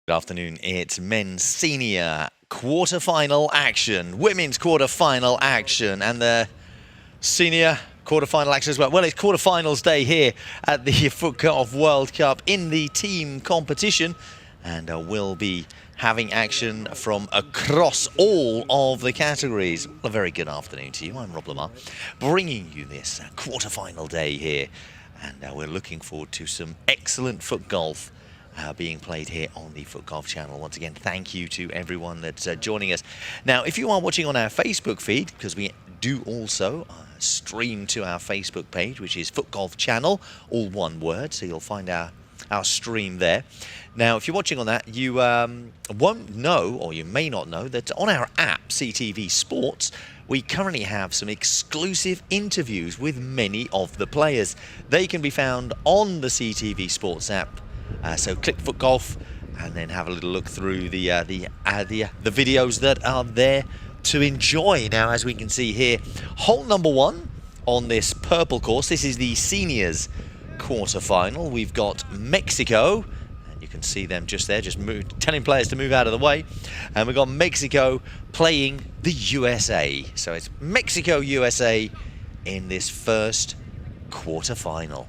Good afternoon. It's men's senior quarter-final action, women's quarter-final action, and the senior quarter-final action as well. Well, it's quarter-finals day here at the FootGolf World Cup in the team competition, and we'll be having action from across all of the categories. Well, a very good afternoon to you. I'm Rob Lamar, bringing you this quarter-final day here, and we're looking forward to some excellent FootGolf being played here on the FootGolf channel. Once again, thank you to everyone that's joining us. Now, if you are watching on our Facebook feed, because we do also stream to our Facebook page, which is FootGolf channel, all one word, so you'll find our stream there. Now, if you're watching on that, you won't know, or you may not know, that on our app, CTV Sports, we currently have some exclusive interviews with many of the players. They can be found on the CTV Sports app. So click FootGolf and then have a little look through the videos that are there to enjoy. Now, as we can see here, hole number one on this purple course. This is the seniors quarter-final. We've got Mexico, and you can see them just there, telling players to move out of the way. And we've got Mexico playing the USA. So it's Mexico, USA in this first quarter-final.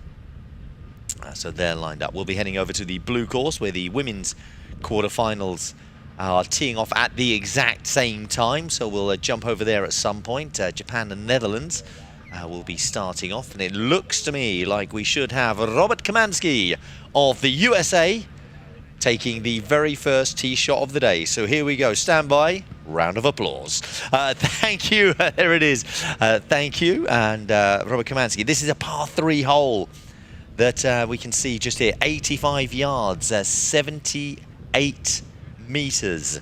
So they're lined up. We'll be heading over to the blue course where the women's quarterfinals are teeing off at the exact same time. So we'll jump over there at some point. Japan and Netherlands will be starting off. And it looks to me like we should have Robert Kamansky of the USA taking the very first tee shot of the day. So here we go. Stand by. Round of applause. Thank you. There it is. Thank you. And Robert Kamansky. This is a par 3 hole that we can see just here, 85 yards, 78 meters.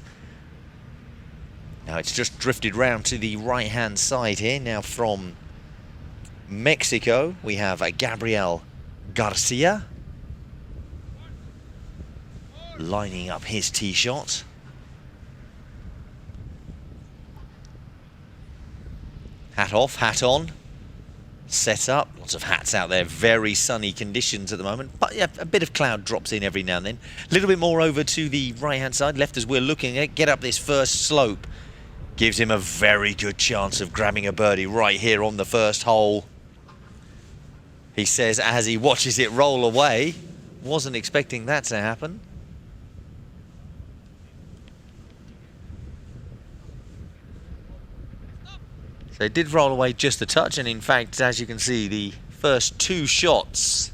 Now it's just drifted round to the right-hand side here. Now from Mexico, we have Gabriel Garcia lining up his tee shot. Hat off, hat on. Set up, lots of hats out there, very sunny conditions at the moment, but yeah, a bit of cloud drops in every now and then. A little bit more over to the right hand side, left as we're looking at, get up this first slope. Gives him a very good chance of grabbing a birdie right here on the first hole. He says as he watches it roll away, wasn't expecting that to happen. So it did roll away just a touch, and in fact, as you can see, the first two shots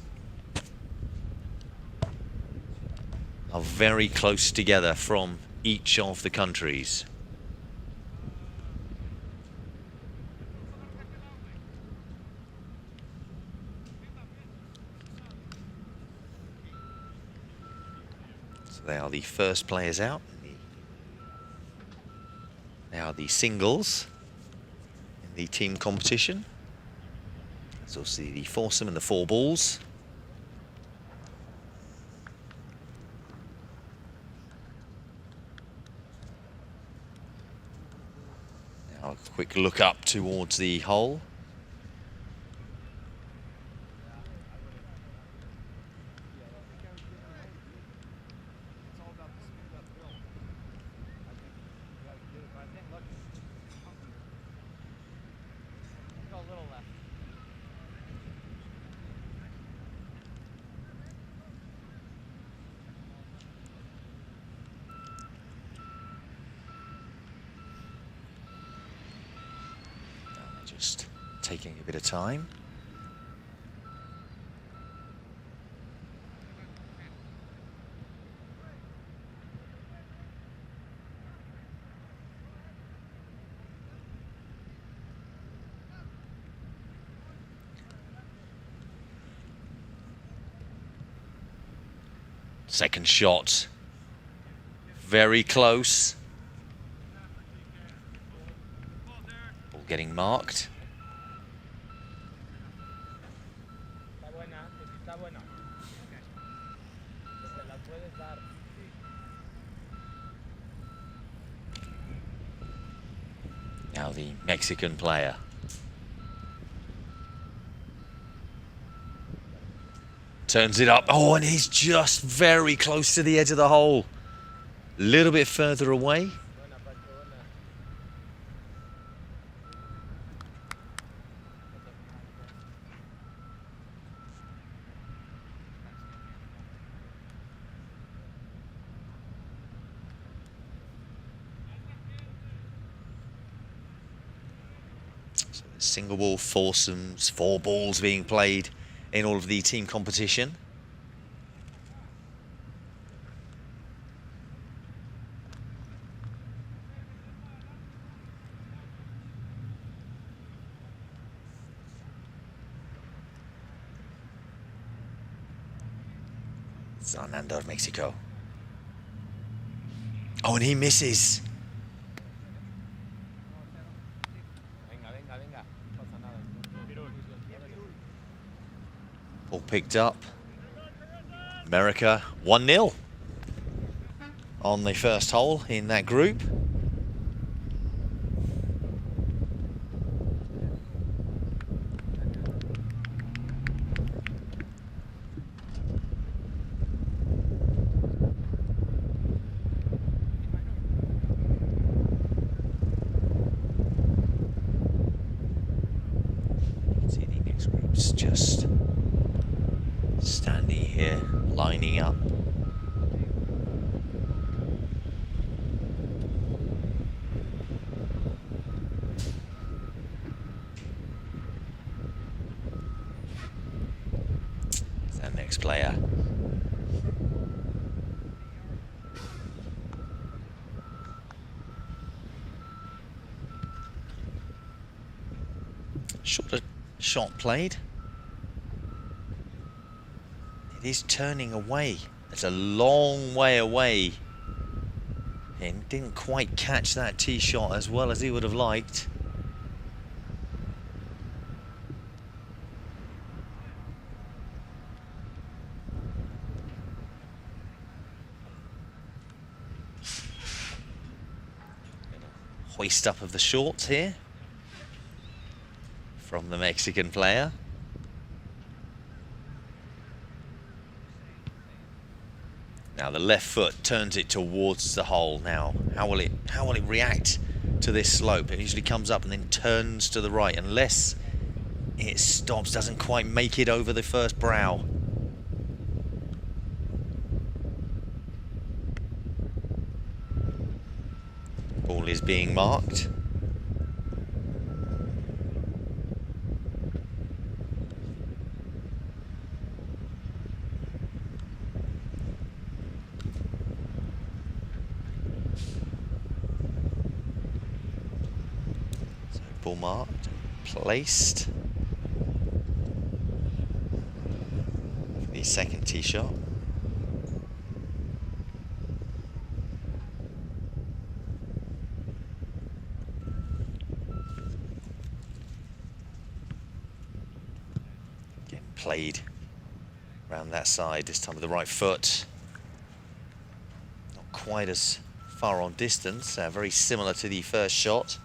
are very close together from each of the countries. So they are the first players out. They are the singles. The team competition. There's also the foursome and the 4 balls. Now a quick look up towards the hole. Just taking a bit of time. Second shot. Very close. Ball getting marked. Now the Mexican player. Turns it up. Oh, and he's just very close to the edge of the hole. A little bit further away. So single ball foursomes, 4 balls being played in all of the team competition. Fernando of Mexico. Oh, and he misses. Ball picked up. America 1-0 on the first hole in that group. See the next group's just standing here, lining up. Our next player. Shorter shot played. It is turning away. It's a long way away. And didn't quite catch that tee shot as well as he would have liked. Hoist up of the shorts here from the Mexican player. Now the left foot turns it towards the hole. Now, how will it react to this slope? It usually comes up and then turns to the right, unless it stops, doesn't quite make it over the first brow. Ball is being marked. So ball marked, placed. The second tee shot. Played around that side, this time with the right foot. Not quite as far on distance, very similar to the first shot.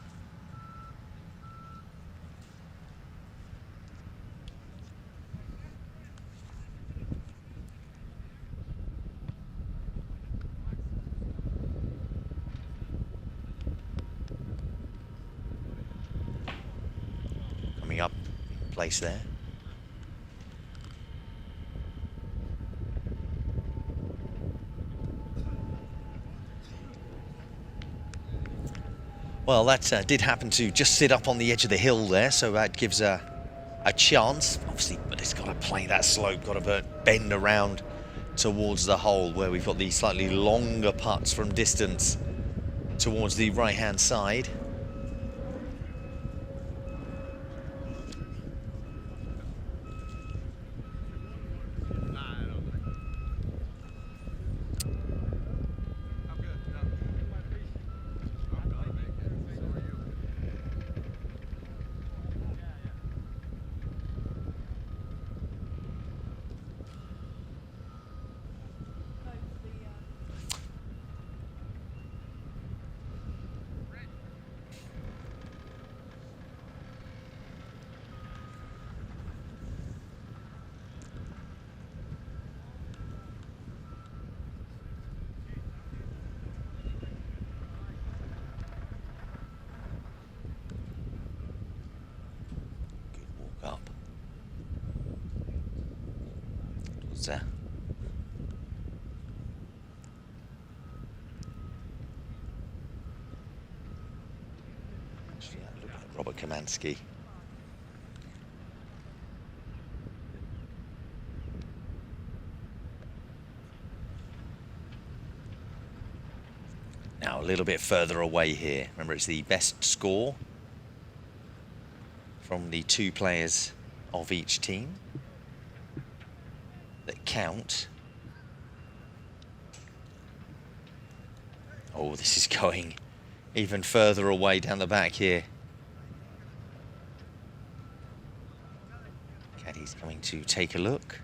Coming up in place there. Well, that did happen to just sit up on the edge of the hill there, so that gives a chance. Obviously, but it's got to play that slope, got to bend around towards the hole where we've got the slightly longer putts from distance towards the right-hand side. Actually, I look like Robert Kamansky. Now a little bit further away here. Remember, it's the best score from the 2 players of each team that count. Oh, this is going even further away down the back here. Caddy's going to take a look.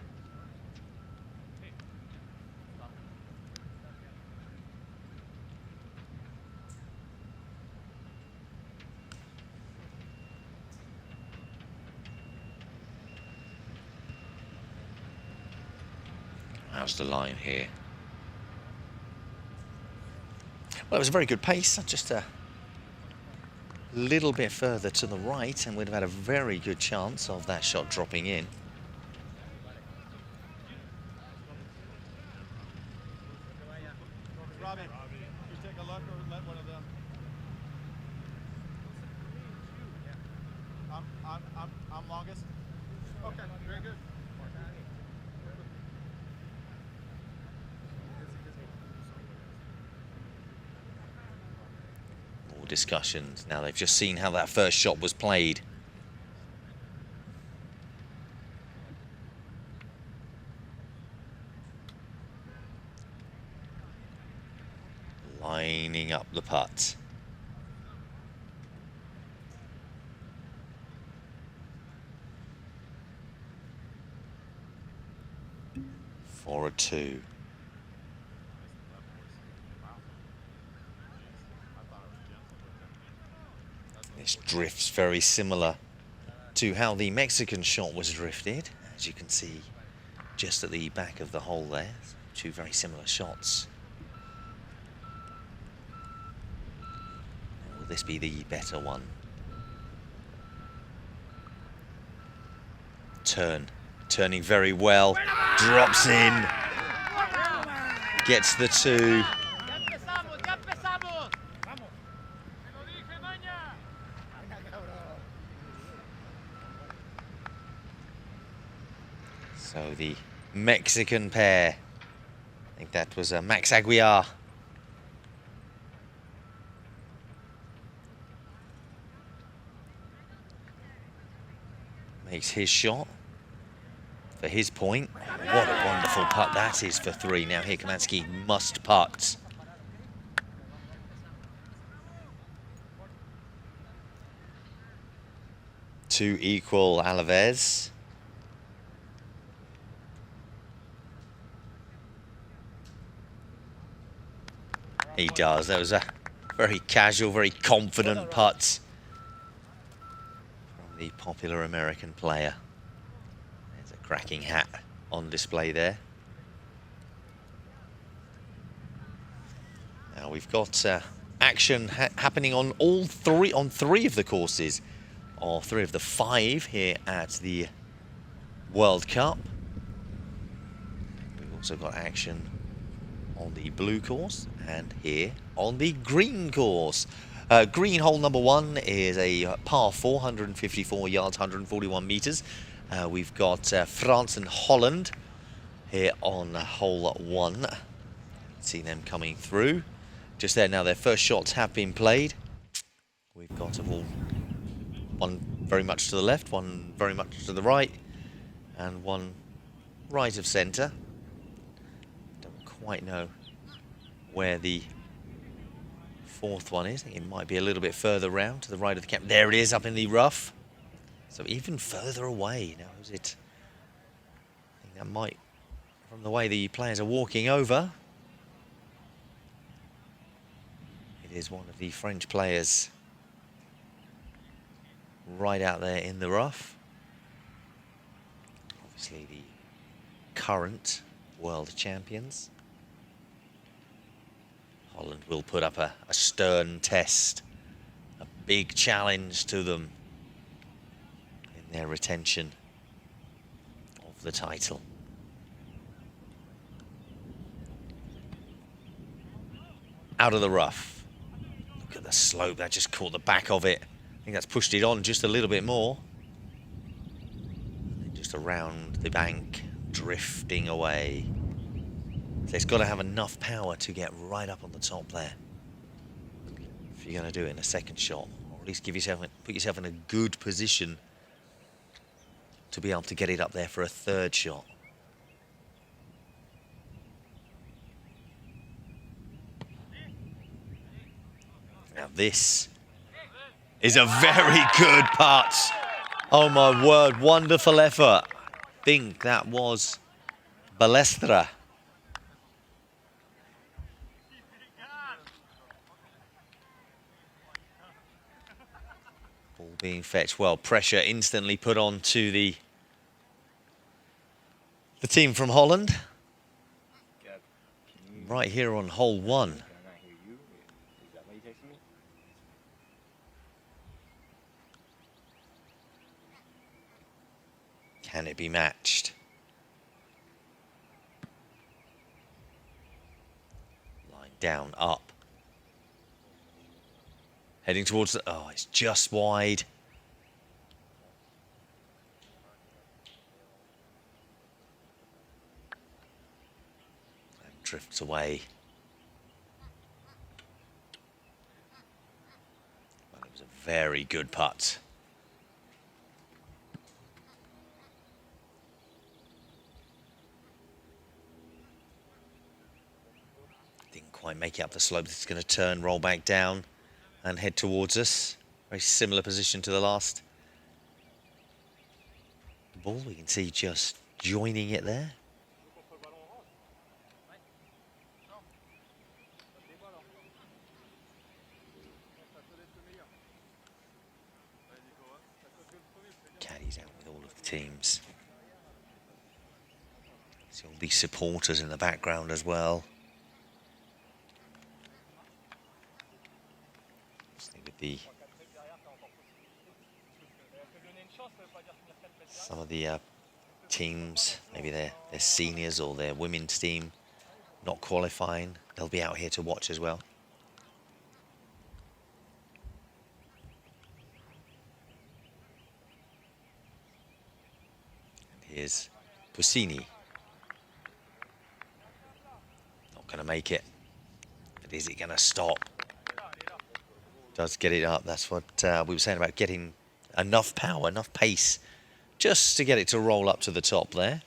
How's the line here? Well, it was a very good pace, just a little bit further to the right, and we'd have had a very good chance of that shot dropping in. Robin, you take a look or let one of them. I'm longest. Okay, very good. More discussions. Now they've just seen how that first shot was played. Lining up the putt. For a 2. This drifts very similar to how the Mexican shot was drifted, as you can see just at the back of the hole there. 2 very similar shots. Will this be the better one? Turning very well, drops in, gets the 2. So the Mexican pair, I think that was Max Aguiar. Makes his shot for his point. What a wonderful putt that is for 3. Now here Kamansky must putt. To equal Alaves. He does. That was a very casual, very confident putt from the popular American player. There's a cracking hat on display there. Now we've got action happening on three of the courses, or 3 of the 5 here at the World Cup. We've also got action on the blue course and here on the green course. Green hole number 1 is a par 4, 154 yards, 141 meters. We've got France and Holland here on hole 1. See them coming through. Just there now, their first shots have been played. We've got one very much to the left, one very much to the right, and one right of centre. Don't quite know where the 4th one is. I think it might be a little bit further round to the right of the cap. There it is, up in the rough. So even further away. Now, is it? I think that might, from the way the players are walking over, it is one of the French players right out there in the rough. Obviously the current world champions. Holland will put up a stern test, a big challenge to them in their retention of the title. out of the rough. Look at the slope, that just caught the back of it. I think that's pushed it on just a little bit more. And just around the bank, drifting away. So it's got to have enough power to get right up on the top there. If you're going to do it in a second shot, or at least put yourself in a good position to be able to get it up there for a third shot. Now this is a very good putt. Oh my word, wonderful effort. I think that was Balestra. Ball being fetched well, pressure instantly put on to the team from Holland. Right here on hole 1. Can it be matched? Line down, up. Heading towards the... Oh, it's just wide. And drifts away. Well, it was a very good putt. Didn't quite make it up the slope. It's going to turn, roll back down and head towards us. Very similar position to the last ball. We can see just joining it there. Caddies out with all of the teams. See all these supporters in the background as well. With some of the teams, maybe their seniors or their women's team not qualifying, they'll be out here to watch as well. And here's Puccini. Not going to make it. But is it going to stop? Does get it up. That's what we were saying about getting enough power, enough pace, just to get it to roll up to the top there.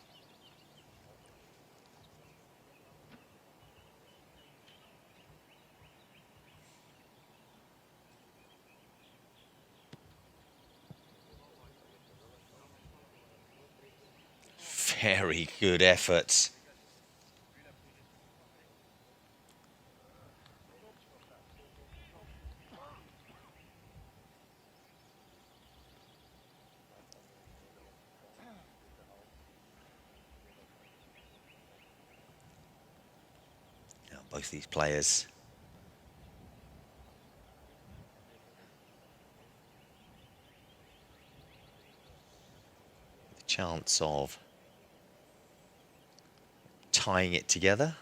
Very good efforts. Both these players with a chance of tying it together.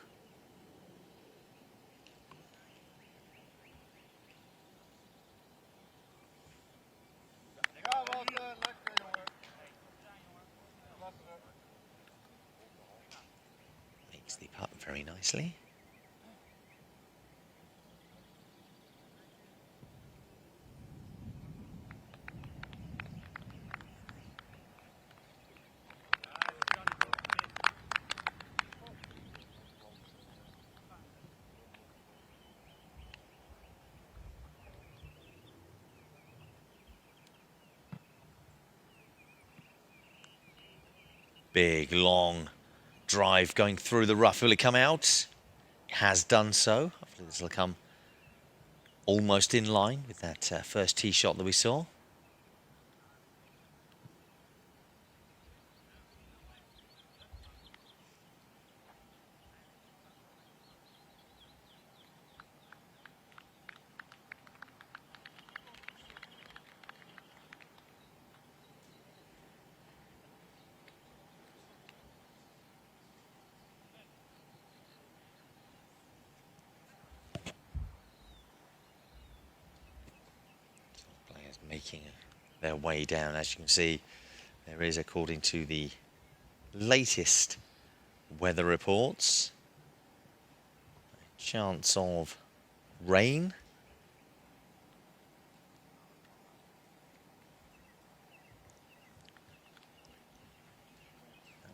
Makes the putt very nicely. Big, long drive going through the rough. Will it come out? It has done so. Hopefully this will come almost in line with that first tee shot that we saw. making their way down. As you can see, there is, according to the latest weather reports, a chance of rain.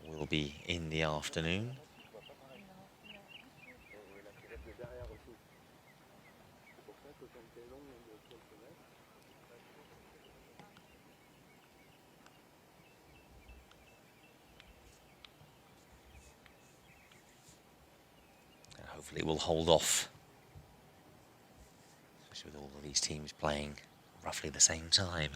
That will be in the afternoon. Hopefully it will hold off, especially with all of these teams playing roughly the same time.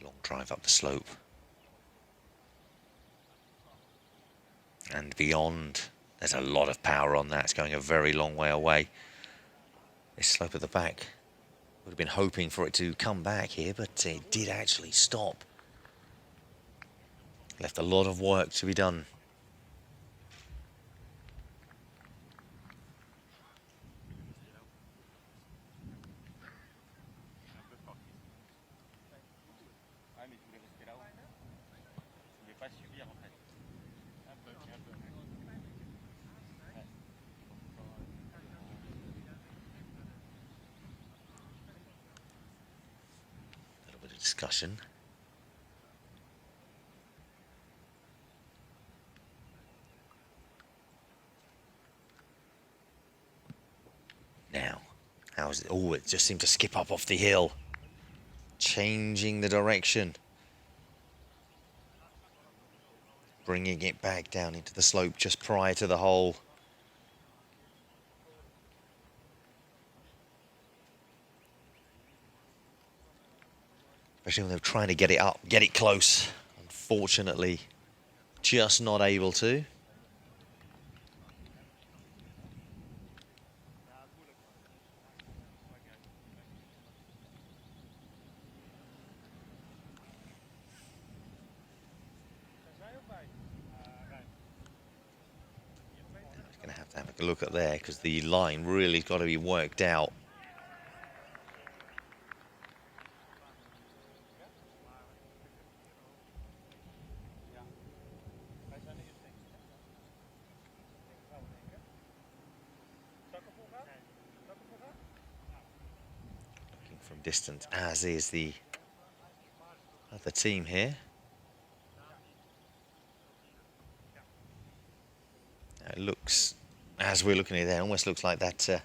Long drive up the slope. And beyond, there's a lot of power on that. It's going a very long way away. This slope at the back, would have been hoping for it to come back here, but it did actually stop. Left a lot of work to be done. Discussion. Now, how is it? Oh, it just seemed to skip up off the hill. Changing the direction. Bringing it back down into the slope just prior to the hole. Especially when they're trying to get it up, get it close. Unfortunately, just not able to. I'm going to have a look at there because the line really got to be worked out. From distance, as is the other team here. It looks, as we're looking at it there, almost looks like that, that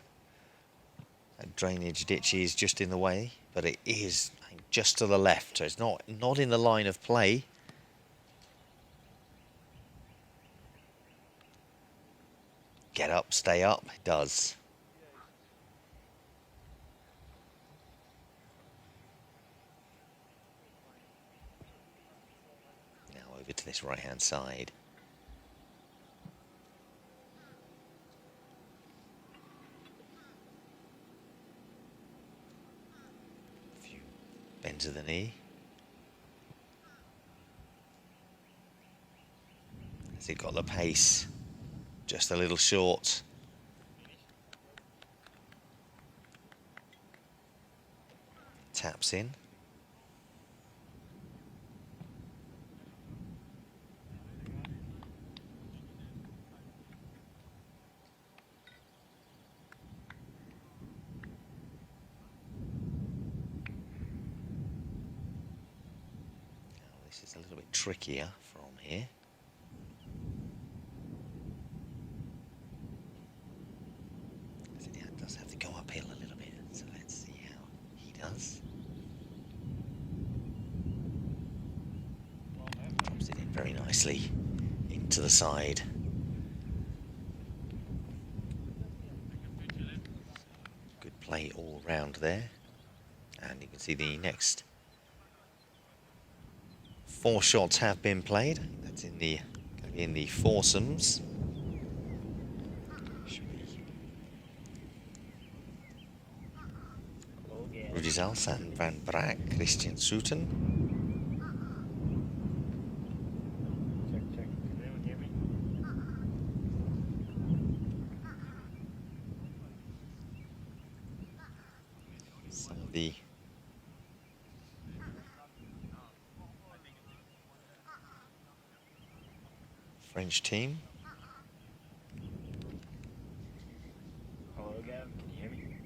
drainage ditch is just in the way, but it is just to the left, so it's not in the line of play. Get up, stay up, it does. Over to this right-hand side. A few bends of the knee. Has it got the pace? Just a little short. Taps in. This is a little bit trickier from here. It does have to go uphill a little bit, so let's see how he does. Drops it in very nicely into the side. Good play all round there. And you can see the next 4 shots have been played. That's in the foursomes. Should be Rudy Zalsa and Van Braak, Christian Soeten. the French team. Hello, Gav. Can you hear me?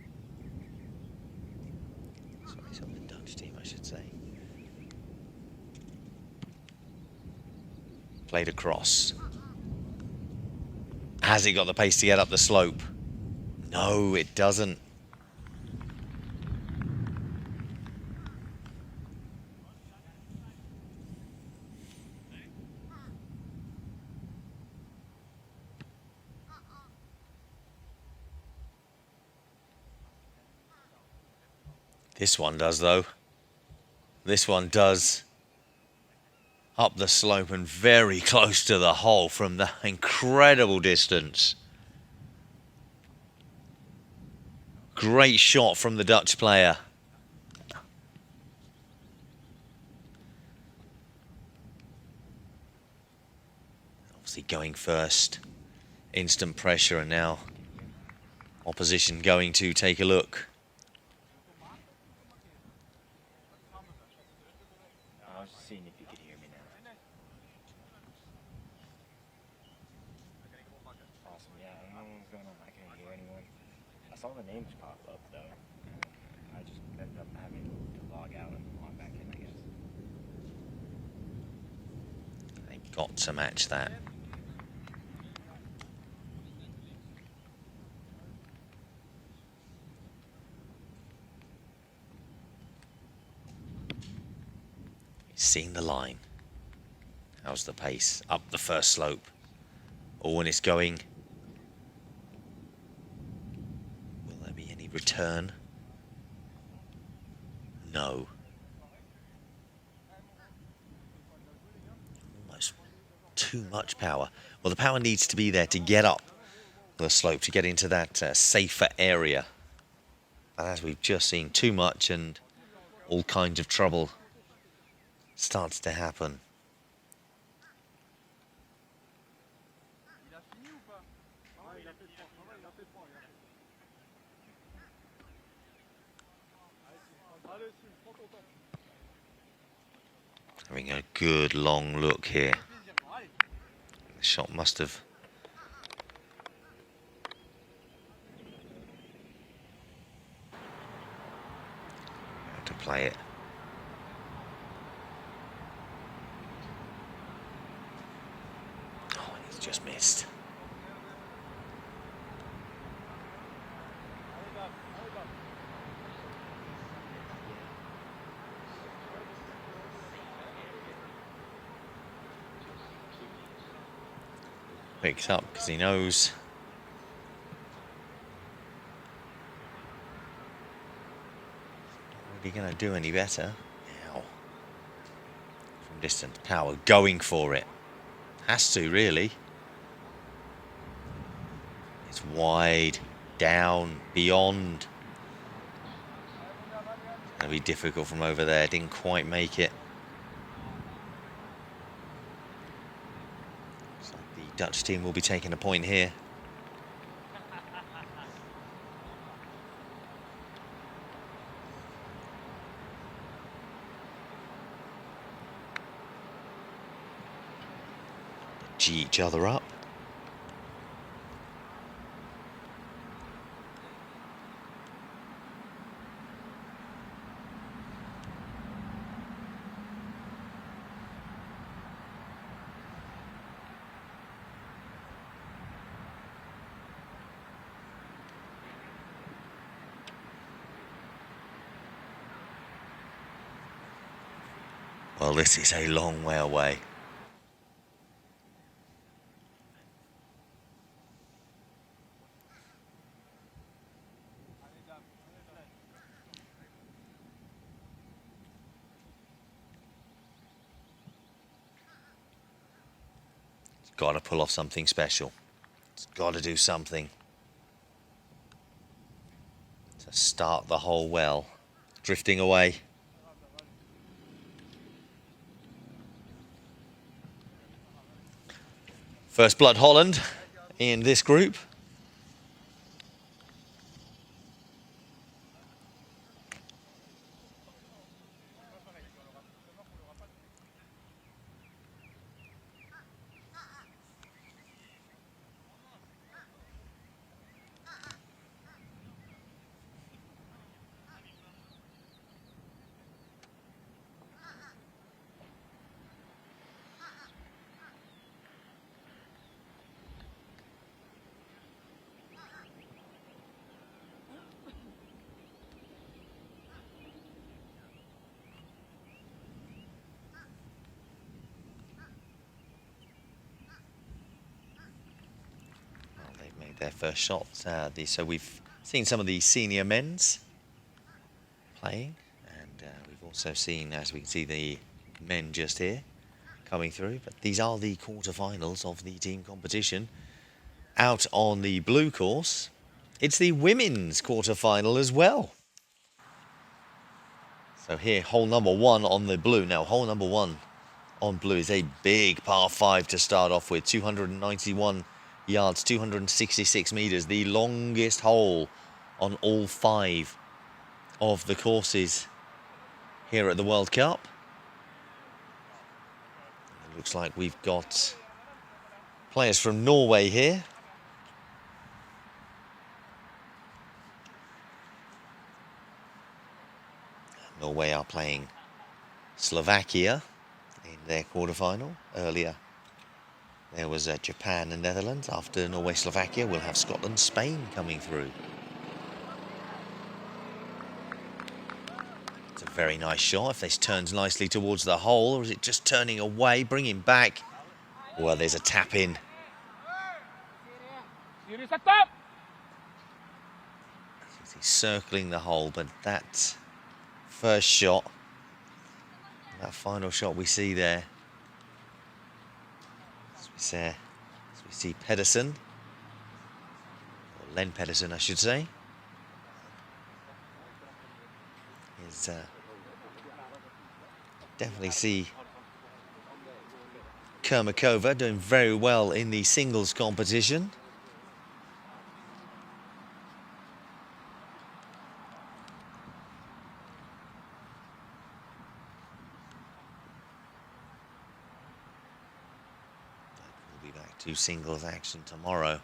Sorry, it's on the Dutch team, I should say. Played across. Has he got the pace to get up the slope? No, it doesn't. This one does, though. This one does. Up the slope and very close to the hole from the incredible distance. Great shot from the Dutch player. Obviously going first. Instant pressure, and now opposition going to take a look. I was just seeing if you could hear me now. Awesome. Yeah, I don't know what's going on. I can't hear anyone. I saw the names pop up though. I just ended up having to log out and log back in, I guess. They got to match that. Seeing the line. How's the pace? Up the first slope. Oh, and it's going. Will there be any return? No. Almost too much power. Well, the power needs to be there to get up the slope, to get into that safer area. But as we've just seen, too much and all kinds of trouble starts to happen. Having a good long look here. The shot must have had to play it. Oh, he's just missed. Picks up because he knows not really going to do any better now. From distance, power going for it. Has to, really. It's wide, down, beyond. It's going to be difficult from over there. Didn't quite make it. The Dutch team will be taking a point here. G each other up. Well, this is a long way away. It's got to pull off something special. It's got to do something to start the hole well. Drifting away. First blood Holland in this group. their first shot. So we've seen some of the senior men's playing, and we've also seen, as we can see, the men just here coming through. But these are the quarterfinals of the team competition. Out on the blue course, it's the women's quarterfinal as well. So here, hole number 1 on the blue. Now, hole number 1 on blue is a big par 5 to start off with. 291 yards, 266 meters. The longest hole on all 5 of the courses here at the World Cup. It looks like we've got players from Norway here. Norway are playing Slovakia in their quarterfinal. Earlier there was Japan and Netherlands. After Norway, Slovakia, we'll have Scotland, Spain coming through. It's a very nice shot. If this turns nicely towards the hole, or is it just turning away, bringing back? Well, there's a tap in. He's circling the hole, but that first shot, that final shot we see there, as we see Pedersen, or Len Pedersen I should say, is definitely see Kermakova doing very well in the singles competition. We'll be back to singles action tomorrow.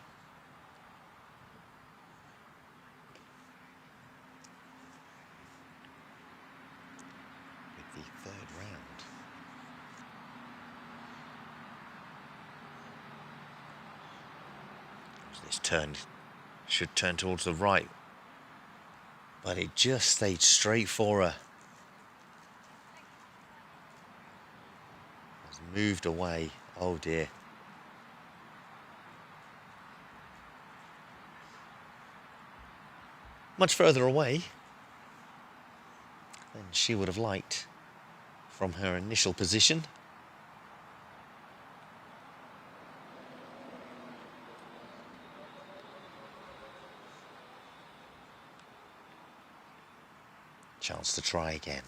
With the third round. This turn should turn towards the right, but it just stayed straight for her. Has moved away. Oh dear. Much further away than she would have liked from her initial position. Chance to try again.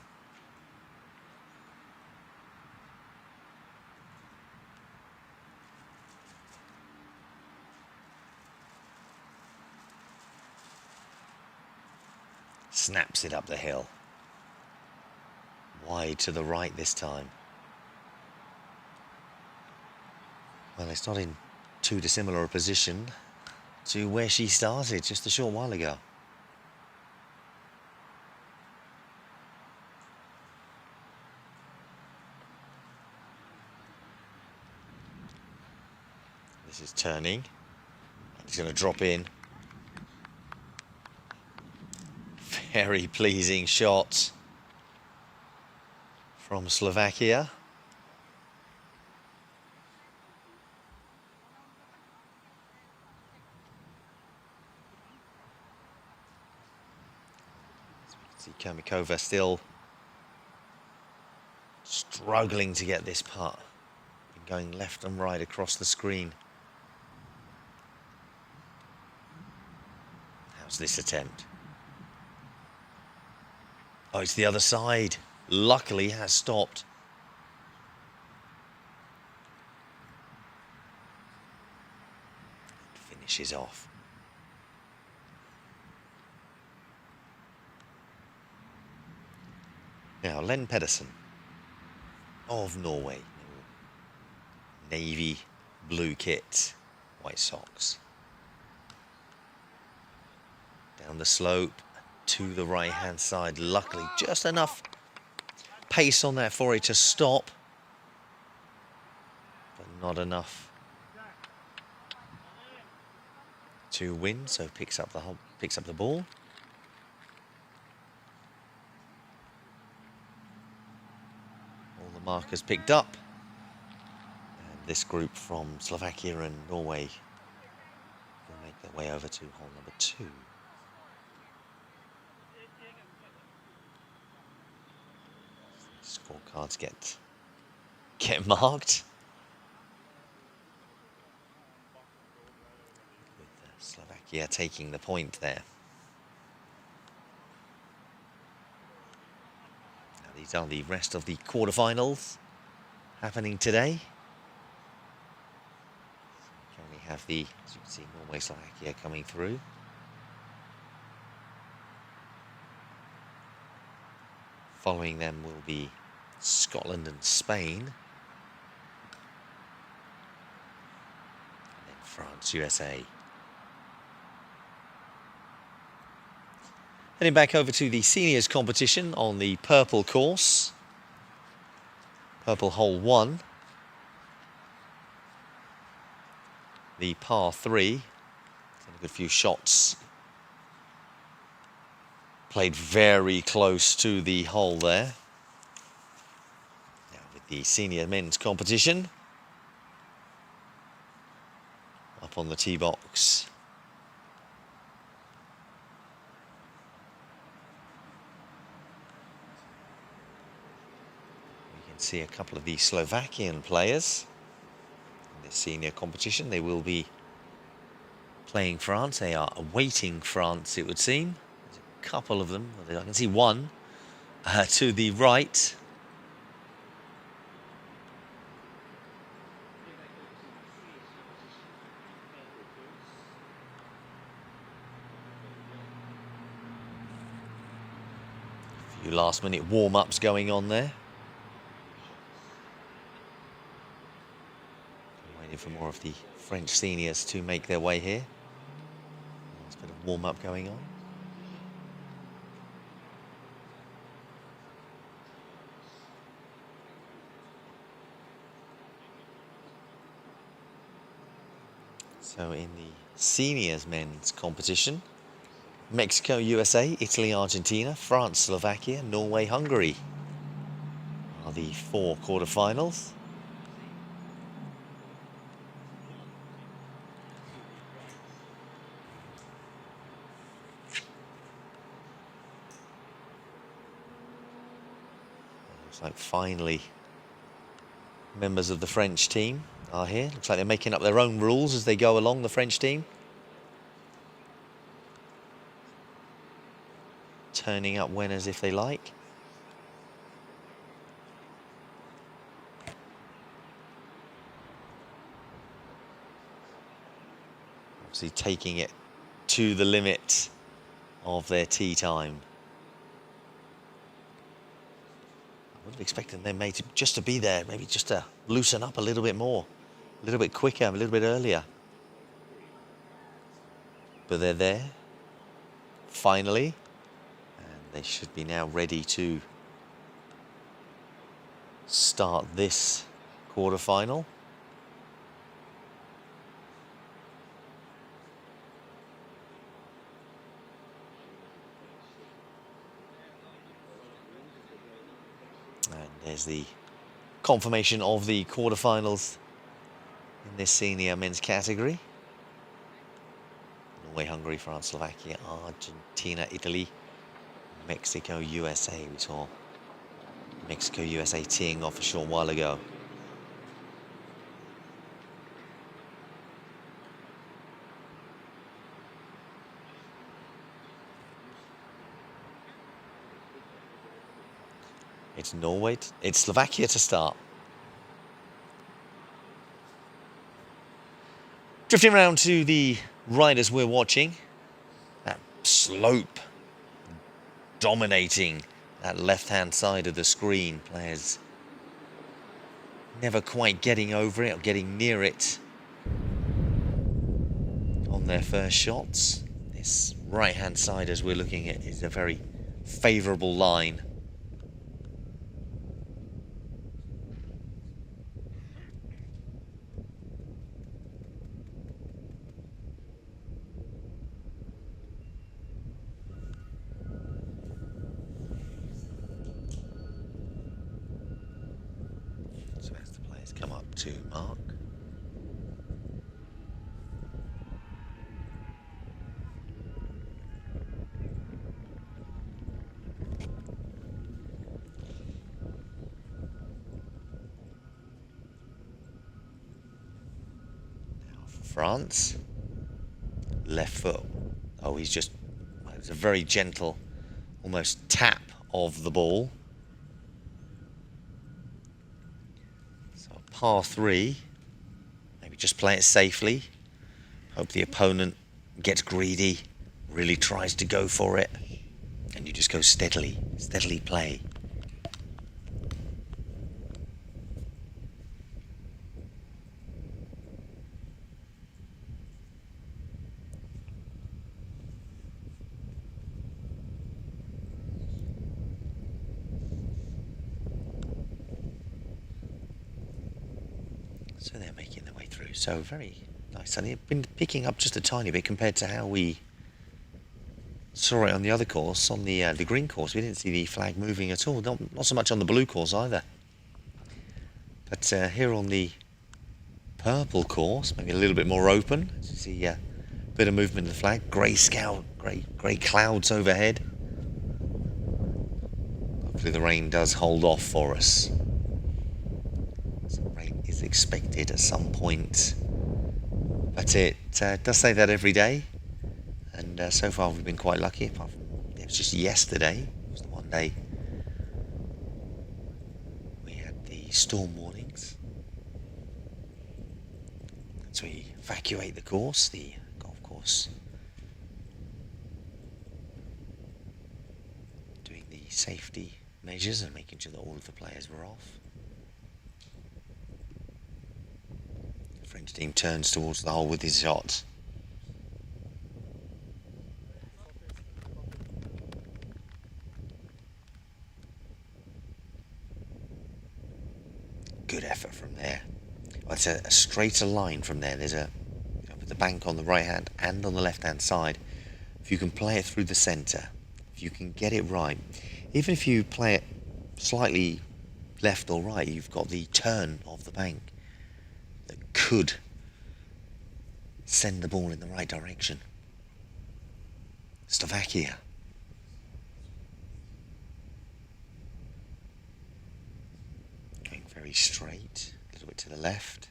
Snaps it up the hill. Wide to the right this time. Well, it's not in too dissimilar a position to where she started just a short while ago. This is turning. It's going to drop in. Very pleasing shot from Slovakia. See Kermakova still struggling to get this putt. Going left and right across the screen. How's this attempt? Oh, it's the other side. Luckily has stopped. Finishes off. Now, Len Pedersen of Norway. Navy blue kit, white socks. Down the slope to the right-hand side. Luckily, just enough pace on that for it to stop, but not enough to win. So picks up the ball. All the markers picked up. And this group from Slovakia and Norway will make their way over to hole number 2. Scorecards get marked. With Slovakia taking the point there. Now these are the rest of the quarterfinals happening today. We have the, as you can see, Norway, Slovakia coming through. Following them will be Scotland and Spain. And then France, USA. Heading back over to the seniors competition on the purple course. Purple hole 1. The par 3. A good few shots. Played very close to the hole there. Now with the senior men's competition. Up on the tee box. We can see a couple of the Slovakian players in the senior competition. They will be playing France. They are awaiting France, it would seem. Couple of them. I can see one to the right. A few last-minute warm-ups going on there. Waiting for more of the French seniors to make their way here. There's a bit of warm-up going on. So in the seniors men's competition, Mexico, USA, Italy, Argentina, France, Slovakia, Norway, Hungary are the 4 quarterfinals. Looks like finally members of the French team are here. Looks like they're making up their own rules as they go along, the French team. Turning up winners if they like. Obviously taking it to the limit of their tee time. I would have expected them maybe just to be there, maybe just to loosen up a little bit more. A little bit quicker, a little bit earlier. But they're there, finally. And they should be now ready to start this quarterfinal. And there's the confirmation of the quarterfinals in this senior men's category. Norway, Hungary, France, Slovakia, Argentina, Italy, Mexico, USA. We saw Mexico, USA teeing off a short while ago. It's Norway, it's Slovakia to start. Drifting around to the riders we're watching. That slope dominating that left-hand side of the screen. Players never quite getting over it or getting near it on their first shots. This right-hand side, as we're looking at, is a very favourable line. Come up to mark. France. Left foot. Oh, he's just... It's a very gentle, almost tap of the ball. So par 3. Maybe just play it safely. Hope the opponent gets greedy, really tries to go for it. And you just go steadily play. So they're making their way through. So very nice. And it's been picking up just a tiny bit compared to how we saw it on the other course, on the green course. We didn't see the flag moving at all. Not so much on the blue course either. But here on the purple course, maybe a little bit more open. You see a bit of movement of the flag. Grey clouds overhead. Hopefully the rain does hold off for us. Some rain is expected at some point. But it does say that every day. And so far we've been quite lucky, apart from it was just yesterday. It was the one day we had the storm warnings. So we evacuate the course, the golf course. Doing the safety measures and making sure that all of the players were off. The French team turns towards the hole with his shot. Good effort from there. Well, it's a straighter line from there. There's the bank on the right hand and on the left hand side. If you can play it through the centre, if you can get it right, even if you play it slightly left or right, you've got the turn of the bank that could send the ball in the right direction. Slovakia. Going very straight, a little bit to the left.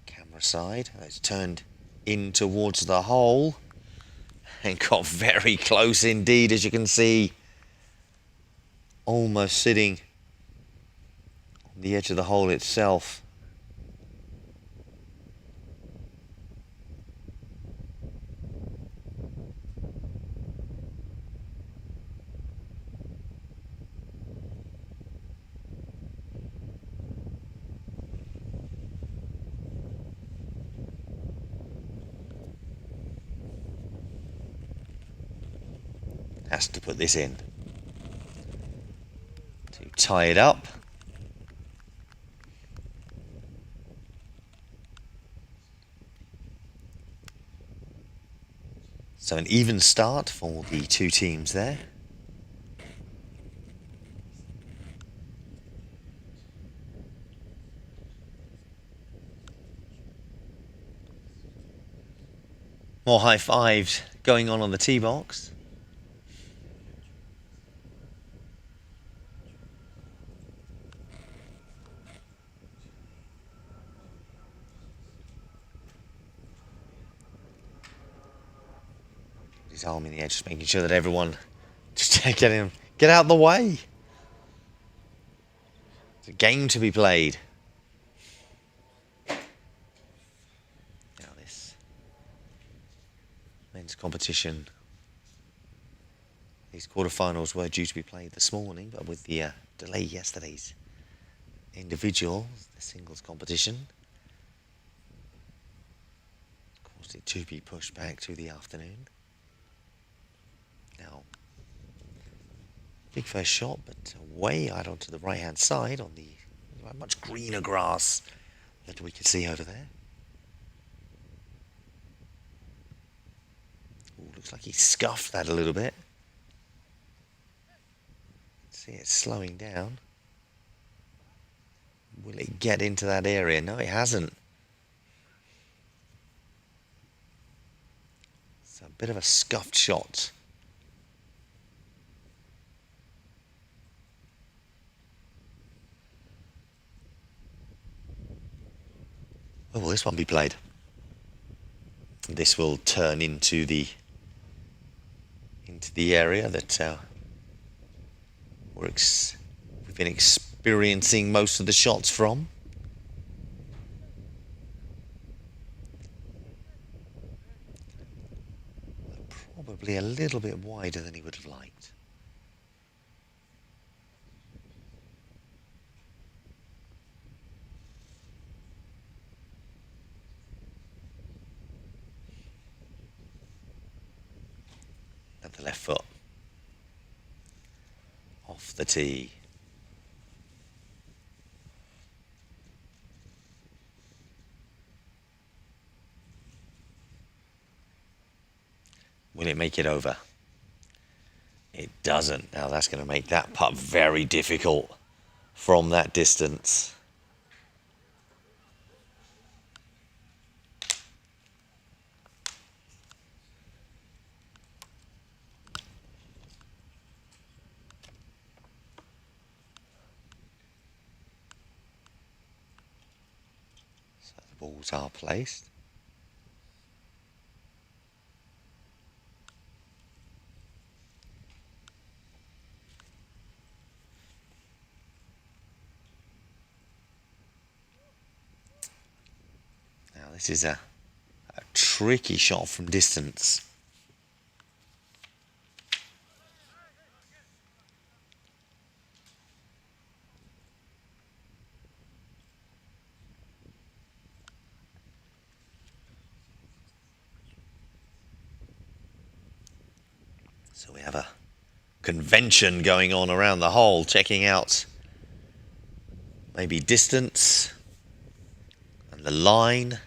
Camera side, it's turned in towards the hole and got very close indeed, as you can see. Almost sitting on the edge of the hole itself. Has to put this in to tie it up. So an even start for the two teams there. More high fives going on the tee box. His arm in the edge, just making sure that everyone just get out of the way. It's a game to be played. Now this men's competition, these quarterfinals were due to be played this morning, but with the delay yesterday's individual, the singles competition, caused it to be pushed back to the afternoon. Now, big first shot, but way out onto the right-hand side on the much greener grass that we can see over there. Ooh, looks like he scuffed that a little bit. See it slowing down. Will it get into that area? No, it hasn't. It's a bit of a scuffed shot. Oh, will this one be played? This will turn into the area that we've been experiencing most of the shots from. Probably a little bit wider than he would have liked. At the left foot. Off the tee. Will it make it over? It doesn't. Now that's going to make that putt very difficult from that distance. So the balls are placed. Now this is a tricky shot from distance. So we have a convention going on around the hole, checking out maybe distance and the line.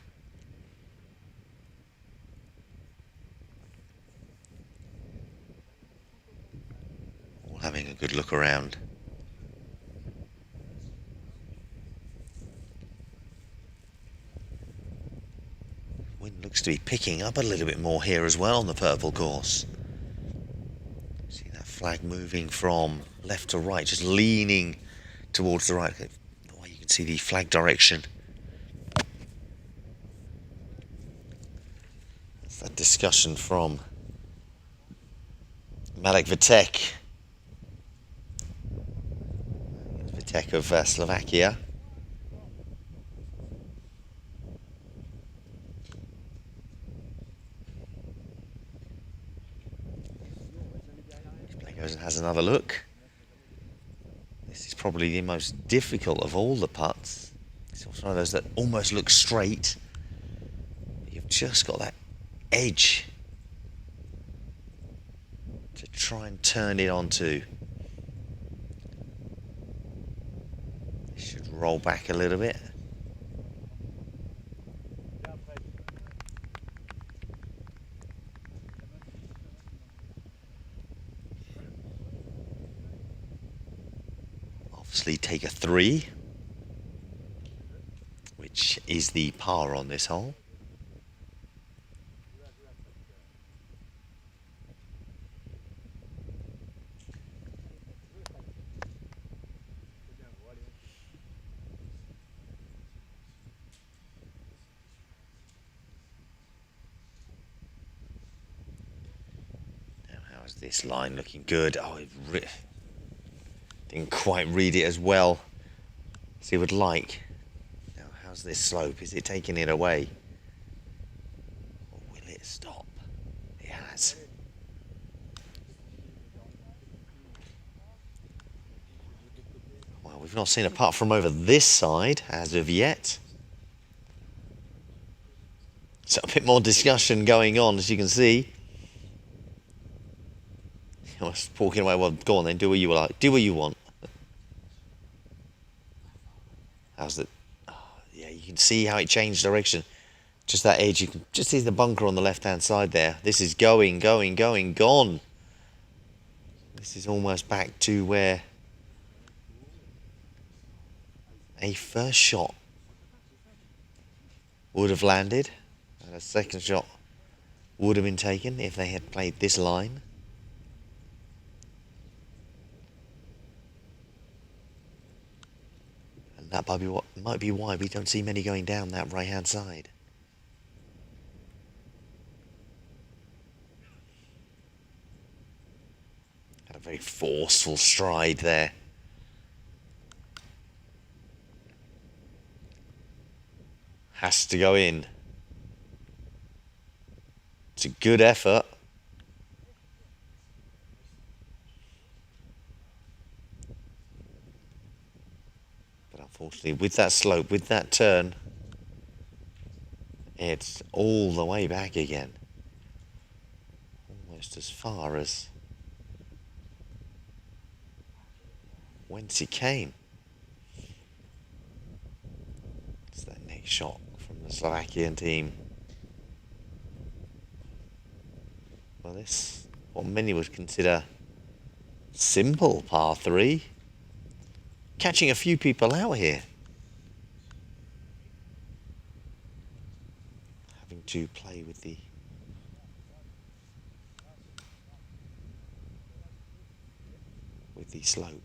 All having a good look around. Wind looks to be picking up a little bit more here as well on the purple course. See that flag moving from left to right, just leaning towards the right. You can see the flag direction. That's that discussion from Malek Vitek. Vitek of Slovakia. Goes and has another look. This is probably the most difficult of all the putts. It's also one of those that almost look straight, but you've just got that edge to try and turn it onto. It should roll back a little bit. Obviously take a 3, which is the par on this hole. Now how's this line looking? Good. Oh, it didn't quite read it as well as he would like. Now, how's this slope? Is it taking it away? Or will it stop? It has. Well, we've not seen a putt from over this side as of yet. So a bit more discussion going on, as you can see. I was walking away. Well, go on then. Do what you like. Do what you want. How's that? Oh, yeah, you can see how it changed direction. Just that edge. You can just see the bunker on the left-hand side there. This is going, gone. This is almost back to where a first shot would have landed, and a second shot would have been taken if they had played this line. That might be why we don't see many going down that right-hand side. A very forceful stride there. Has to go in. It's a good effort. But unfortunately, with that slope, with that turn, it's all the way back again. Almost as far as whence he came. It's that next shot from the Slovakian team. Well, this, what many would consider simple par 3. Catching a few people out here. Having to play with the slope.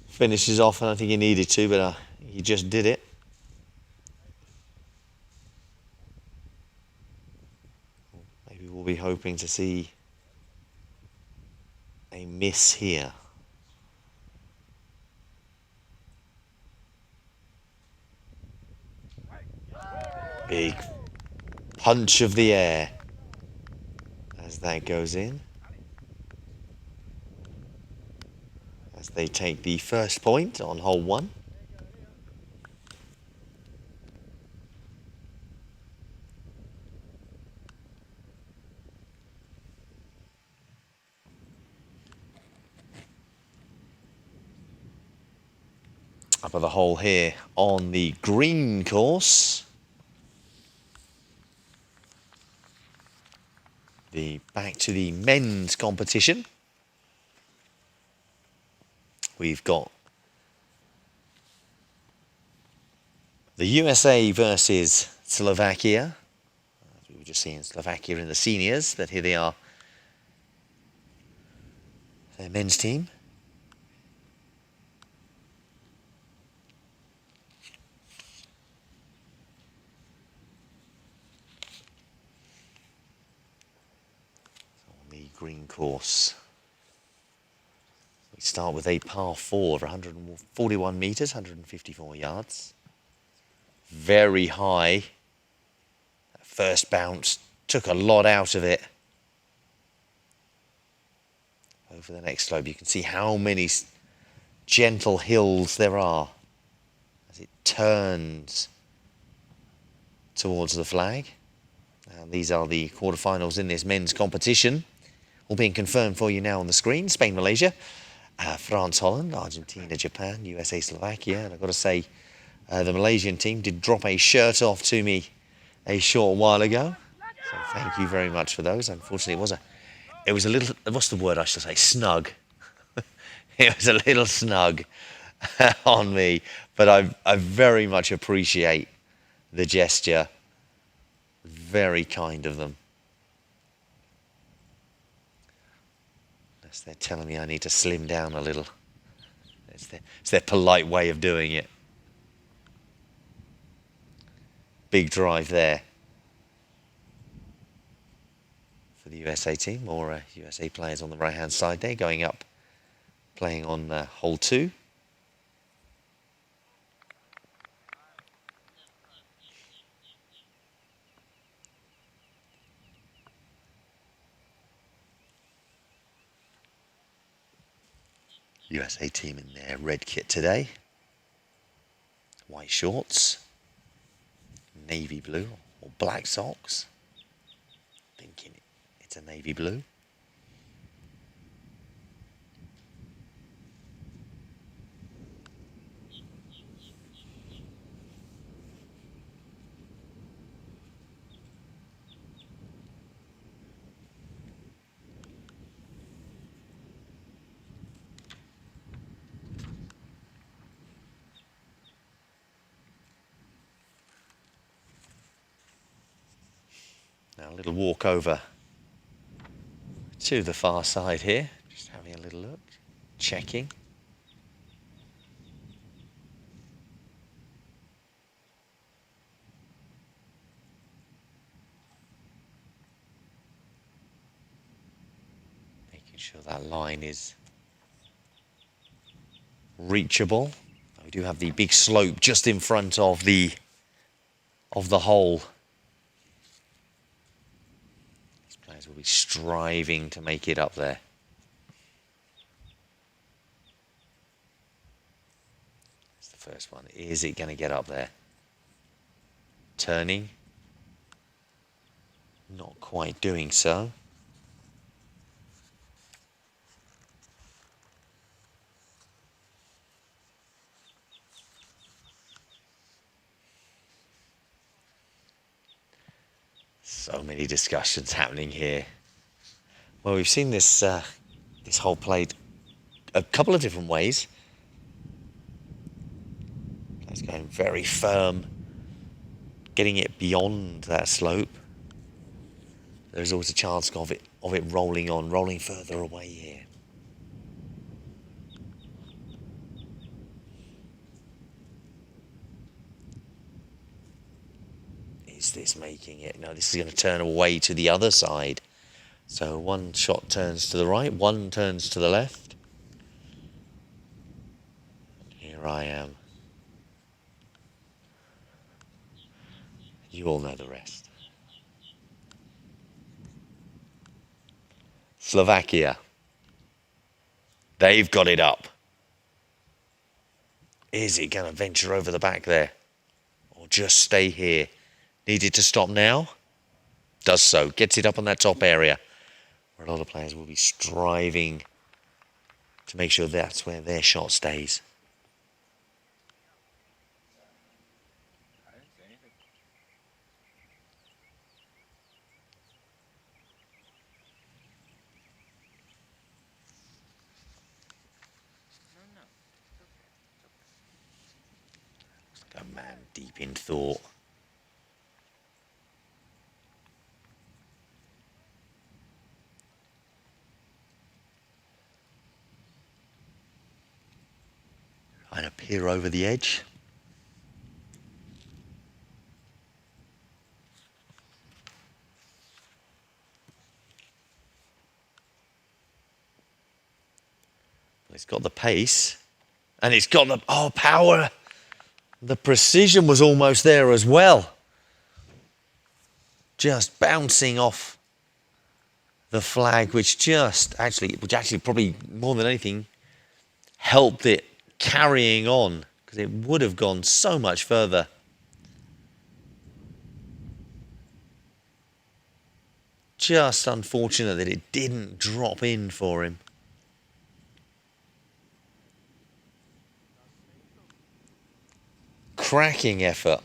Finishes off, and I think he needed to, but he just did it. Maybe we'll be hoping to see a miss here. Big punch of the air as that goes in. As they take the first point on hole 1. Up of the hole here on the green course. Back to the men's competition. We've got the USA versus Slovakia. We were just seeing Slovakia in the seniors, but here they are, their men's team. On the green course. We start with a par 4 of 141 metres, 154 yards. Very high. That first bounce took a lot out of it. Over the next slope, you can see how many gentle hills there are as it turns towards the flag. And these are the quarterfinals in this men's competition. All being confirmed for you now on the screen. Spain, Malaysia. France, Holland, Argentina, Japan, USA, Slovakia. And I've got to say, the Malaysian team did drop a shirt off to me a short while ago. So thank you very much for those. Unfortunately, it was a little, what's the word I should say, snug. It was a little snug on me. But I very much appreciate the gesture. Very kind of them. They're telling me I need to slim down a little. It's their polite way of doing it. Big drive there for the USA team. More USA players on the right-hand side there, going up, playing on hole 2. USA team in their red kit today. White shorts, navy blue or black socks. Thinking it's a navy blue. Now a little walk over to the far side here, just having a little look, checking. sure that line is reachable. We do have the big slope just in front of the hole. These players will be striving to make it up there. That's the first one. Is it going to get up there? Turning. Not quite doing so. So many discussions happening here. Well, we've seen this this hole played a couple of different ways. It's going very firm, getting it beyond that slope. There's always a chance of it rolling further away here. Is this making it? No, this is going to turn away to the other side. So one shot turns to the right, one turns to the left. Here I am. You all know the rest. Slovakia. They've got it up. Is it going to venture over the back there? Or just stay here? Needed to stop now? Does so. Gets it up on that top area. Where a lot of players will be striving to make sure that's where their shot stays. I didn't say anything. No. It's okay. A man deep in thought. Trying to peer over the edge. It's got the pace. And it's got the power. The precision was almost there as well. Just bouncing off the flag, which actually probably more than anything helped it carrying on, because it would have gone so much further. Just unfortunate that it didn't drop in for him. Cracking effort.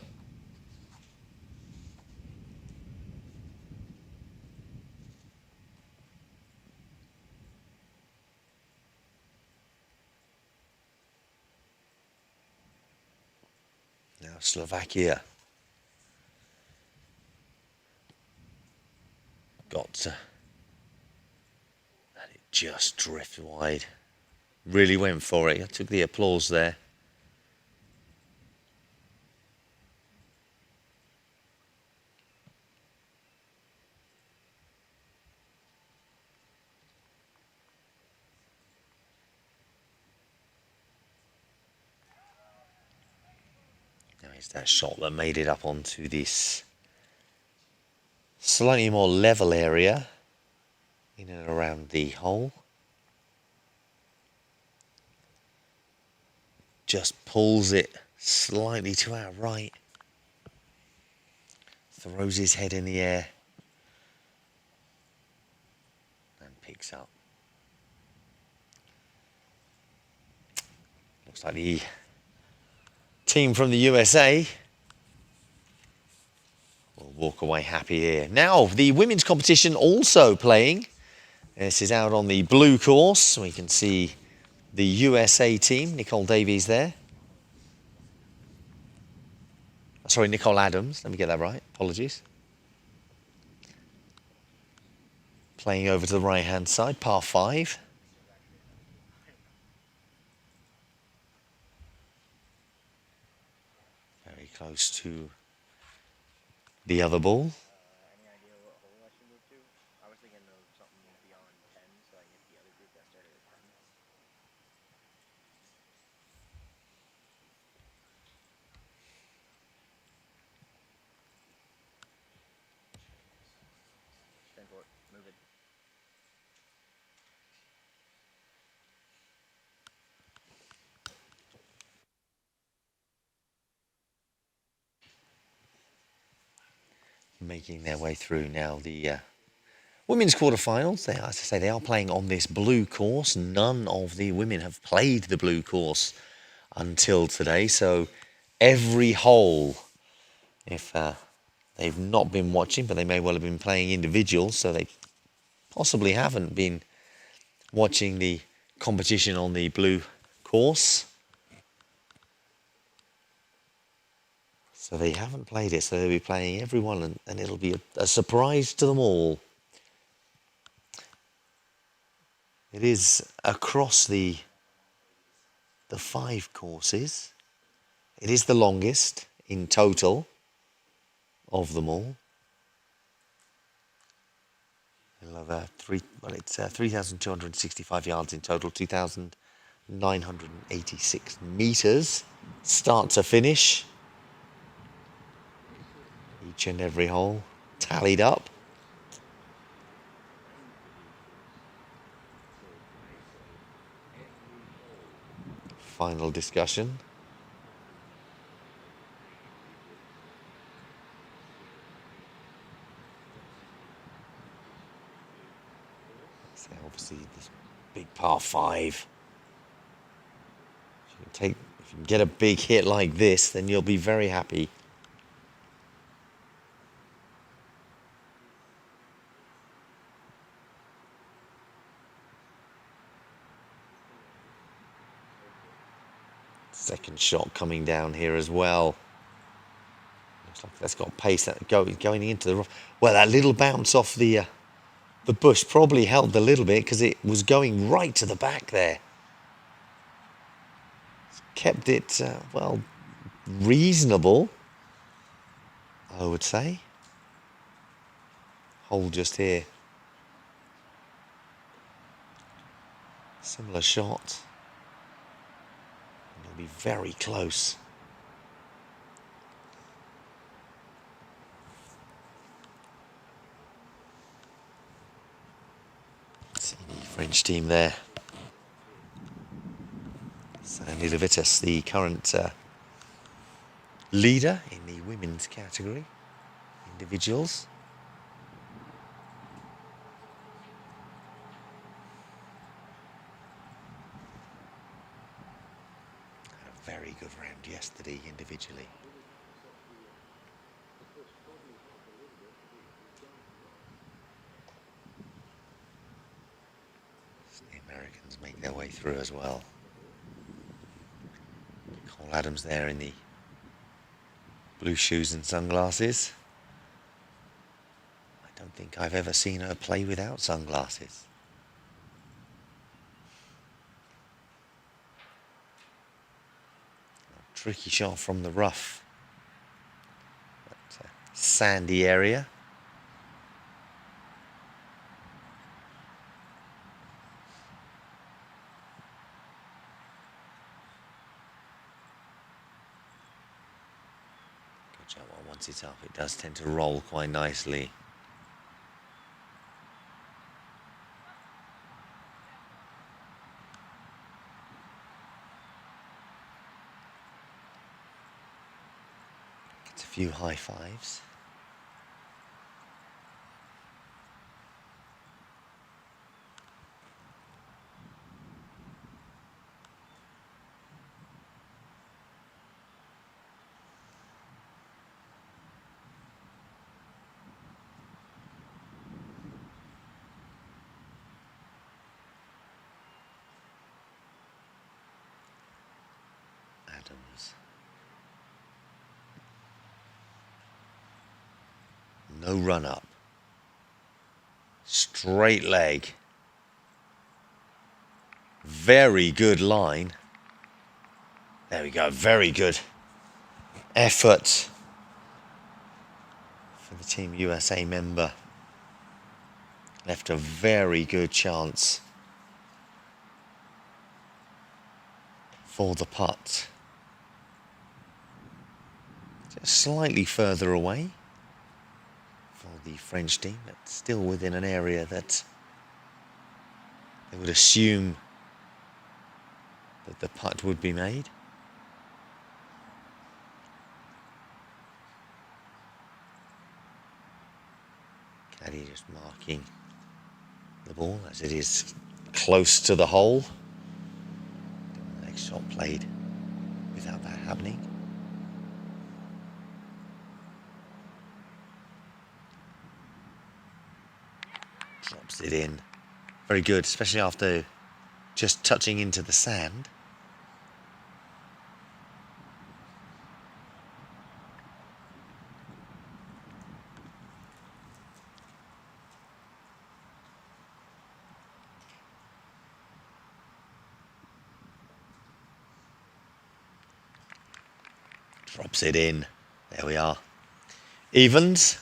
Now Slovakia got to, and it just drifted wide. Really went for it. I took the applause there. It's that shot that made it up onto this slightly more level area in and around the hole. Just pulls it slightly to our right. Throws his head in the air. And picks up. Looks like the team from the USA will walk away happy here. Now, the women's competition also playing. This is out on the blue course. We can see the USA team, Nicole Davies there. Sorry, Nicole Adams. Let me get that right. Apologies. Playing over to the right-hand side, par 5. Very close to the other ball. Any idea what hole I should move to? I was thinking of something beyond 10s. So I get the other group that started at 10. Spin for it. Move it. Making their way through now the women's quarterfinals. They, as I say, they are playing on this blue course. None of the women have played the blue course until today, so every hole, if they've not been watching, but they may well have been playing individuals, so they possibly haven't been watching the competition on the blue course. So they haven't played it, so they'll be playing everyone, and it'll be a surprise to them all. It is across the 5 courses. It is the longest in total of them all. It'll have it's 3,265 yards in total, 2,986 meters, start to finish. Each and every hole tallied up. Final discussion. So obviously this big par 5. If you can get a big hit like this, then you'll be very happy. Second shot coming down here as well. Looks like that's got pace that going into the rough. Well, that little bounce off the bush probably helped a little bit because it was going right to the back there. Kept it, well, reasonable, I would say. Hole just here. Similar shot. It'll be very close. See the French team there. Sandy Levitas, the current leader in the women's category, individuals. Had a very good round yesterday individually. The Americans make their way through as well. Cole Adams there in the blue shoes and sunglasses. I don't think I've ever seen her play without sunglasses. A tricky shot from the rough. That sandy area. Once it's up, it does tend to roll quite nicely. It's a few high fives. Adams. No run up. Straight leg. Very good line. There we go. Very good effort for the Team USA member. left a very good chance for the putt. Just slightly further away for the French team, but still within an area that they would assume that the putt would be made. Caddy just marking the ball as it is close to the hole. The next shot played without that happening. Drops it in. Very good, especially after just touching into the sand. Drops it in. There we are. Evens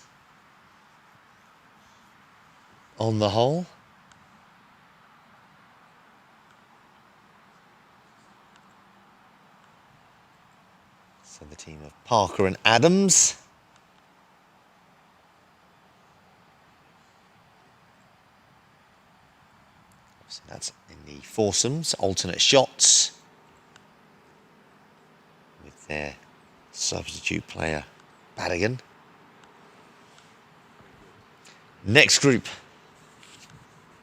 on the hole. So the team of Parker and Adams. So that's in the foursomes, alternate shots with their substitute player, Badigan. Next group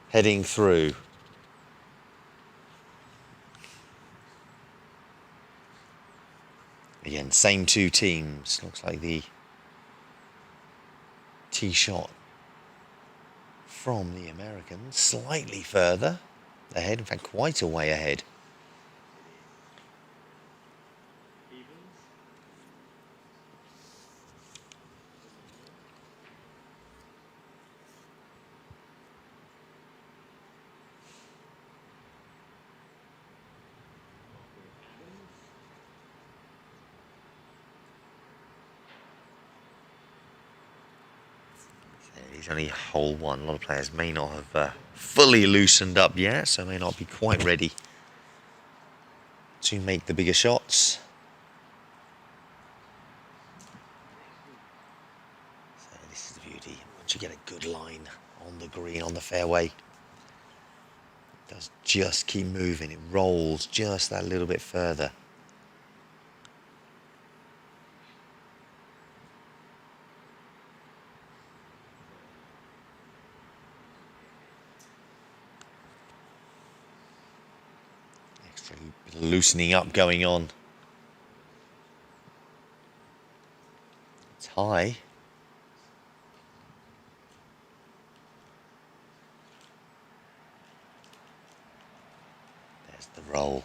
heading through. Again, same two teams. Looks like the tee shot from the Americans slightly further ahead, in fact quite a way ahead. He's only hole one. A lot of players may not have fully loosened up yet, so may not be quite ready to make the bigger shots. So this is the beauty. Once you get a good line on the green, on the fairway, it does just keep moving. It rolls just that little bit further. Loosening up going on. It's high. There's the roll.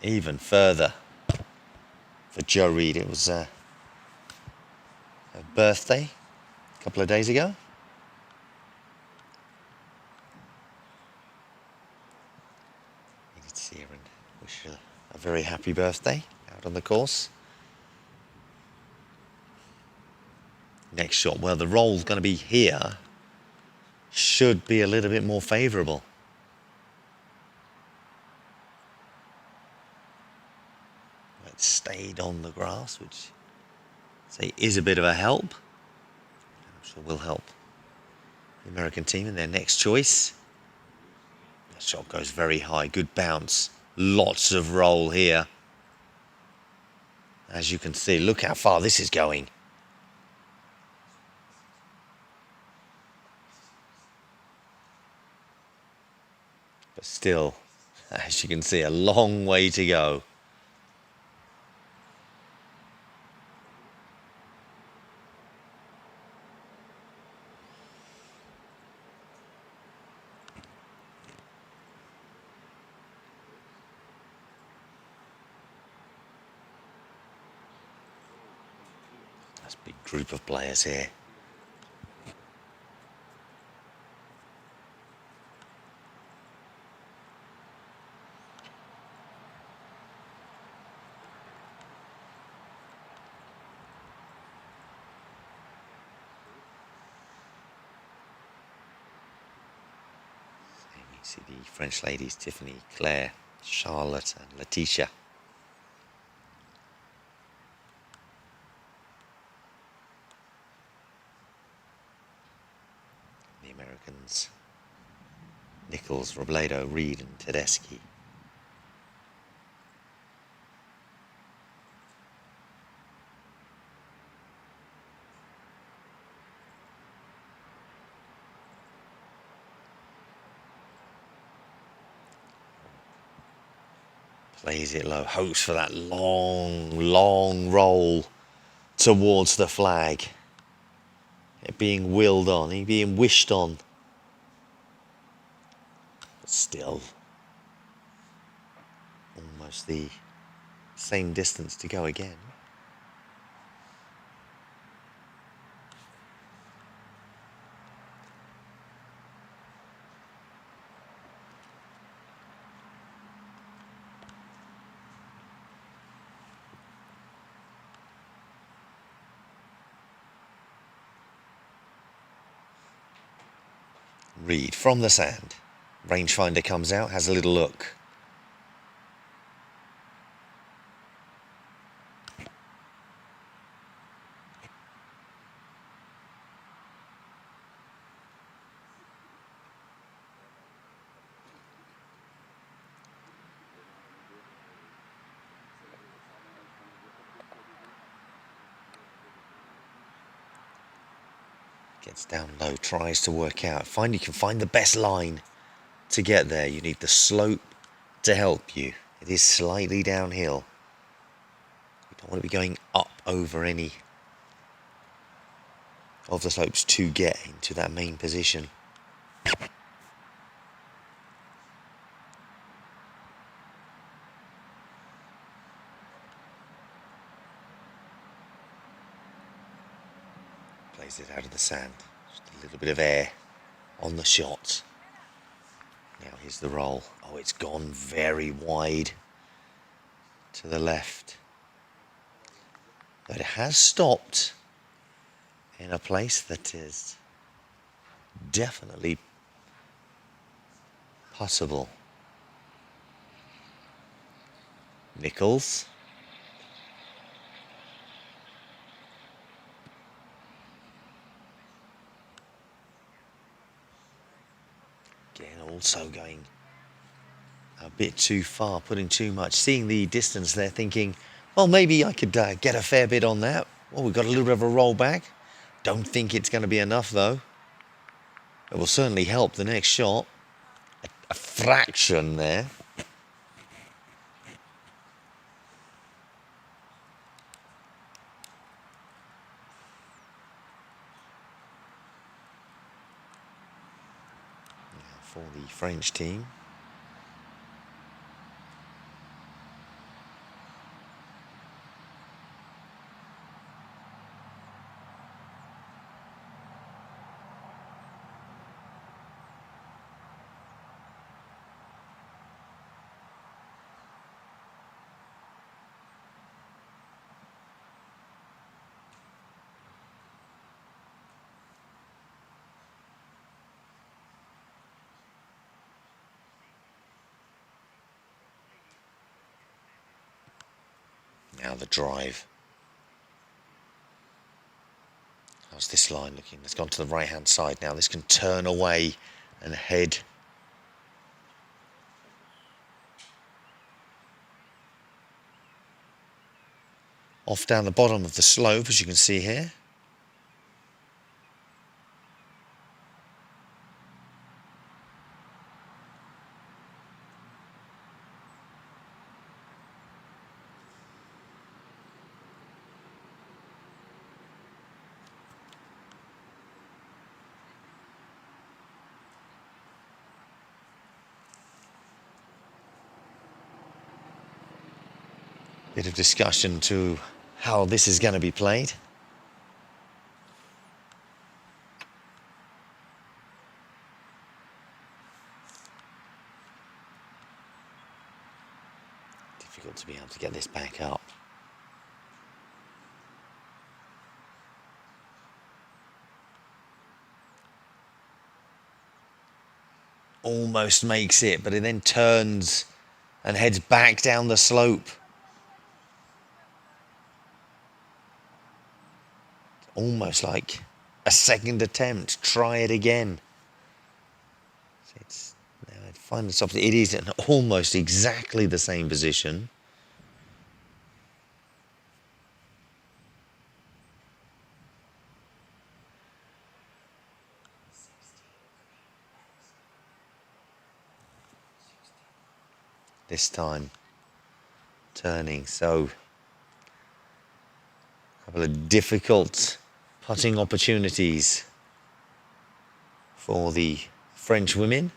Even further for Joe Reed. It was her birthday a couple of days ago. Needed to see her and wish her a very happy birthday out on the course. Next shot, well, the roll's going to be here. Should be a little bit more favourable. It stayed on the grass, which say is a bit of a help. I'm sure will help the American team in their next choice. That shot goes very high, good bounce. Lots of roll here. As you can see, look how far this is going. But still, as you can see, a long way to go. That's a big group of players here. See the French ladies, Tiffany, Claire, Charlotte and Letitia. The Americans, Nichols, Robledo, Reed and Tedeschi. Plays it low, hopes for that long roll towards the flag. It being willed on, it being wished on. But still, almost the same distance to go again. Reed from the sand. Rangefinder comes out, has a little look. Gets down low, tries to work out. You can find the best line to get there. You need the slope to help you. It is slightly downhill. You don't want to be going up over any of the slopes to get into that main position. Plays it out of the sand. Just a little bit of air on the shot. Now here's the roll. Oh, it's gone very wide to the left. But it has stopped in a place that is definitely possible. Nichols. Again, also going a bit too far, putting too much, seeing the distance there, thinking, well, maybe I could get a fair bit on that. Well, we've got a little bit of a roll back. Don't think it's going to be enough, though. It will certainly help the next shot. A fraction there. Now for the French team. Now the drive. How's this line looking? It's gone to the right-hand side now. This can turn away and head. Off down the bottom of the slope, as you can see here. Bit of discussion to how this is going to be played. Difficult to be able to get this back up. almost makes it, but it then turns and heads back down the slope. Almost like a second attempt. Try it again. It's find this it is in almost exactly the same position. This time turning, so a couple of difficult putting opportunities for the French women.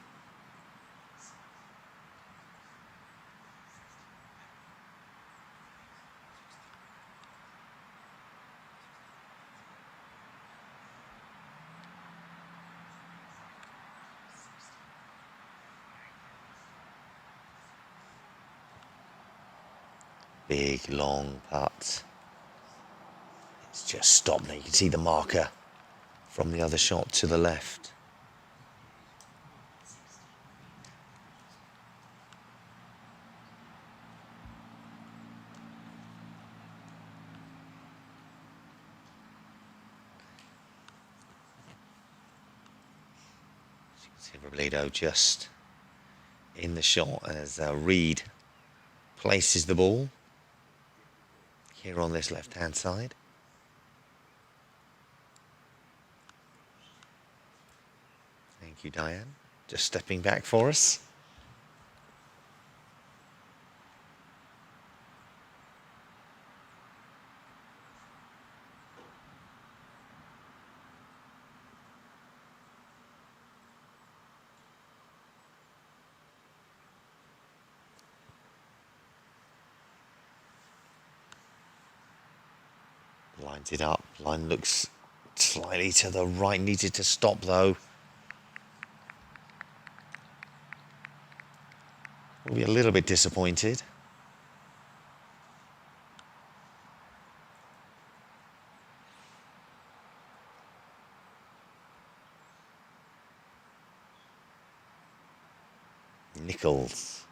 Big long putt. It's just stopped now. You can see the marker from the other shot to the left. See Robledo just in the shot as Reed places the ball here on this left-hand side. Thank you, Diane. Just stepping back for us. Lines it up. Line looks slightly to the right. Needed to stop though. Will be a little bit disappointed. Nichols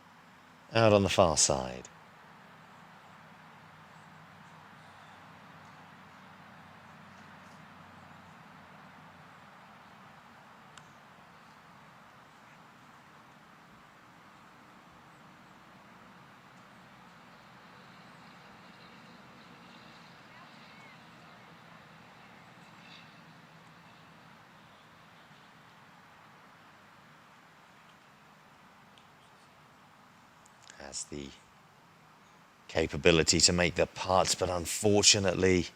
out on the far side. Has the capability to make the putts, but unfortunately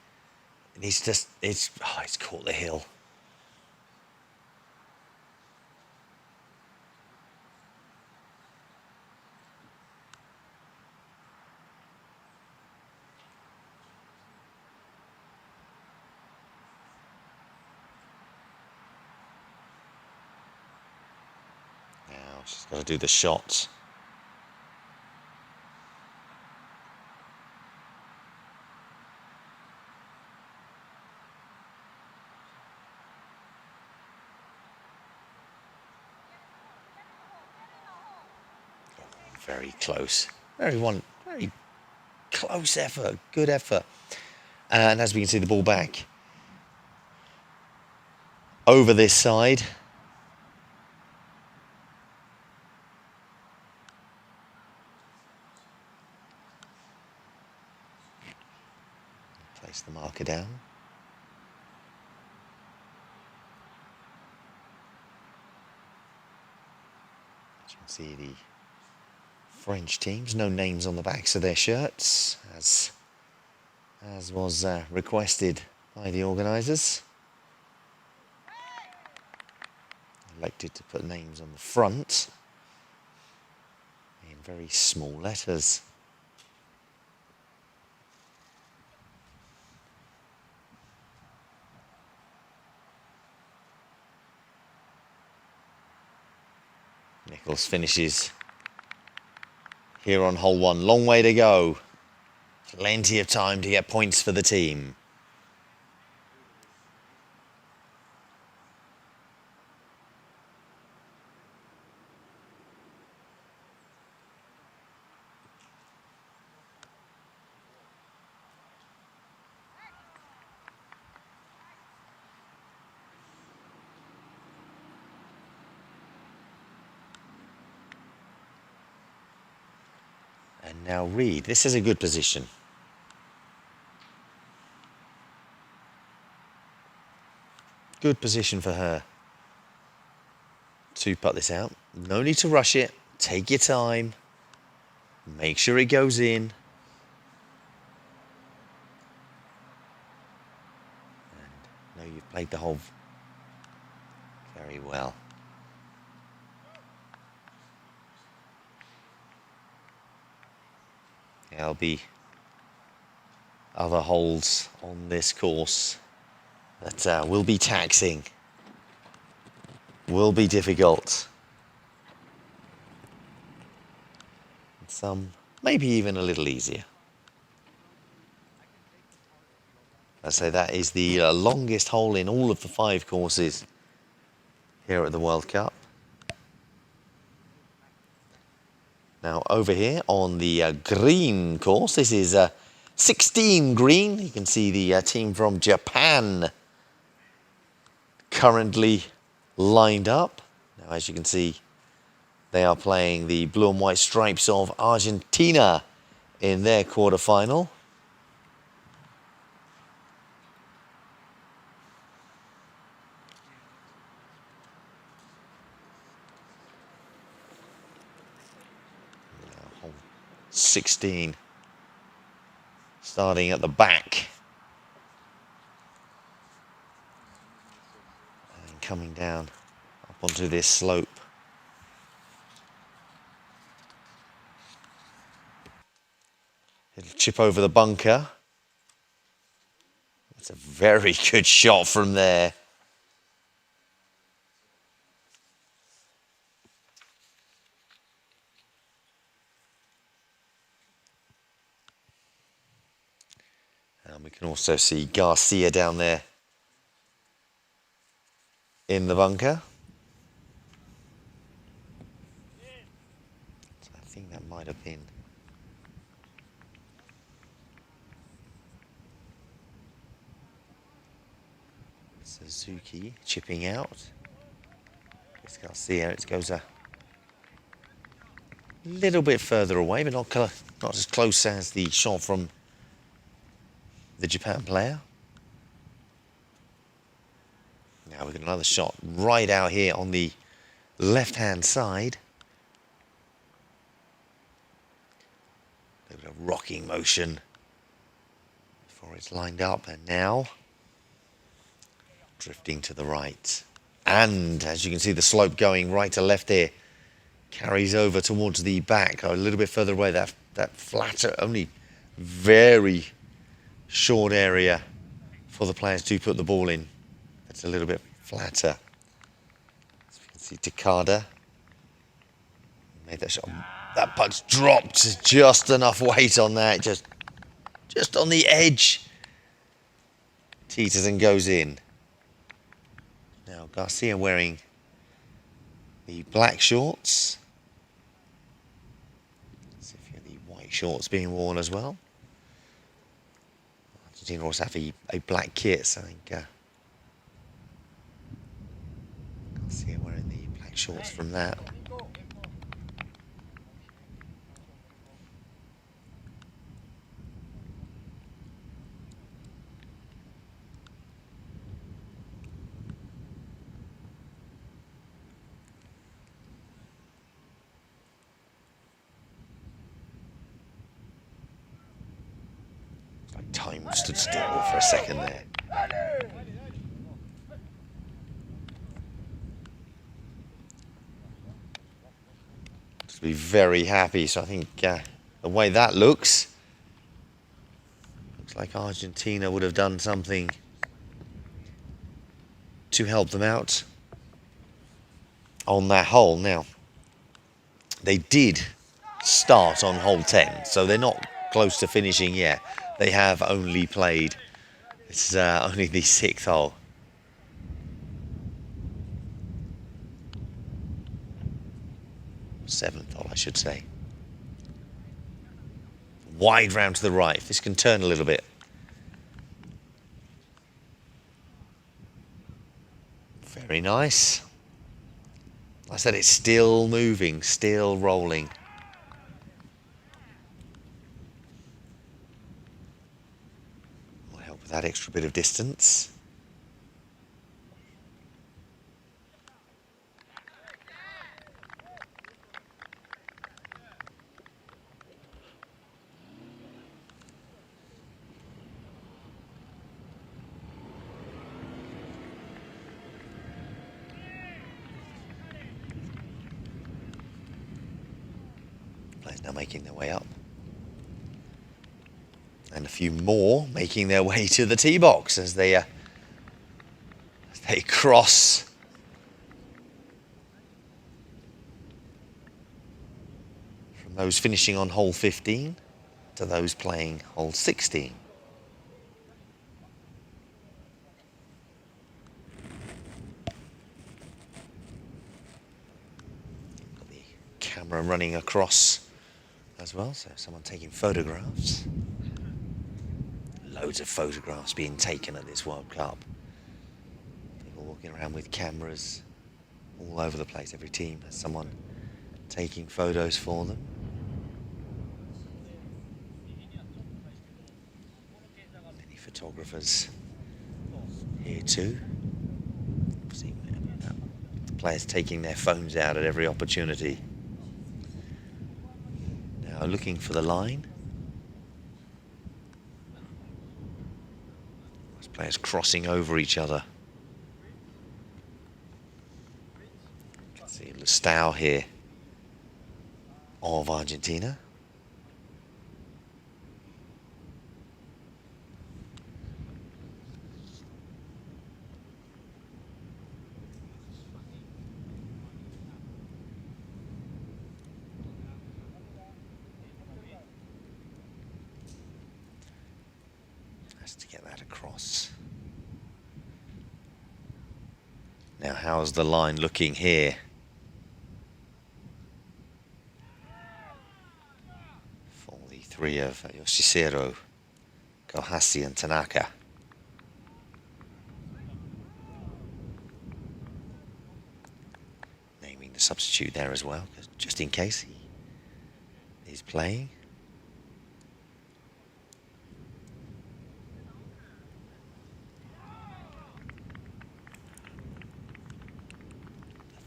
it's caught the hill. Now she's got to do the shot. Very close. Very close effort. Good effort. And as we can see, the ball back over this side. Place the marker down. As you can see, the French teams, no names on the backs of their shirts, as was requested by the organisers. Elected to put names on the front in very small letters. Nichols finishes here on hole one. Long way to go. Plenty of time to get points for the team. Now Reed, this is a good position. Good position for her to putt this out. No need to rush it. Take your time. Make sure it goes in. And no, you've played the hole very well. There'll be other holes on this course that will be taxing, will be difficult. Some maybe even a little easier. I say that is the longest hole in all of the 5 courses here at the World Cup. Now over here on the green course, this is 16 green. You can see the team from Japan currently lined up. Now as you can see, they are playing the blue and white stripes of Argentina in their quarterfinal. Now, hole 16, starting at the back. And coming down up onto this slope. It'll chip over the bunker. It's a very good shot from there. And we can also see Garcia down there in the bunker. So I think that might have been Suzuki chipping out. It's Garcia. It goes a little bit further away, but not as close as the shot from the Japan player. Now we've got another shot right out here on the left-hand side. A bit of rocking motion before it's lined up, and now drifting to the right. And as you can see, the slope going right to left here carries over towards the back, a little bit further away. That flatter, only very short area for the players to put the ball in. It's a little bit flatter. As you can see, Takada made that shot. That putt's dropped just enough weight on that, just on the edge. Teeters and goes in. Now Garcia wearing the black shorts. Let's see if you have the white shorts being worn as well. Argentina also have a black kit, so I think Garcia wearing the black shorts from that. Time stood still for a second there. Just be very happy. So I think the way that looks like Argentina would have done something to help them out on that hole. Now, they did start on hole 10, so they're not close to finishing yet. They have only played, it's only the 6th hole. Seventh hole, I should say. Wide round to the right. This can turn a little bit. Very nice. I said it's still moving, still rolling. that extra bit of distance. Players now making their way up. And a few more making their way to the tee box as they cross from those finishing on hole 15 to those playing hole 16. Got the camera running across as well, so someone taking photographs. Loads of photographs being taken at this World Cup. People walking around with cameras all over the place. Every team has someone taking photos for them. Many photographers here too. See the players taking their phones out at every opportunity. Now looking for the line. Players crossing over each other. You can see Lustau here of Argentina. Has to get that across. Now, how's the line looking here? For the three of Yoshihiro, Kohasi and Tanaka. Naming the substitute there as well, just in case he's playing.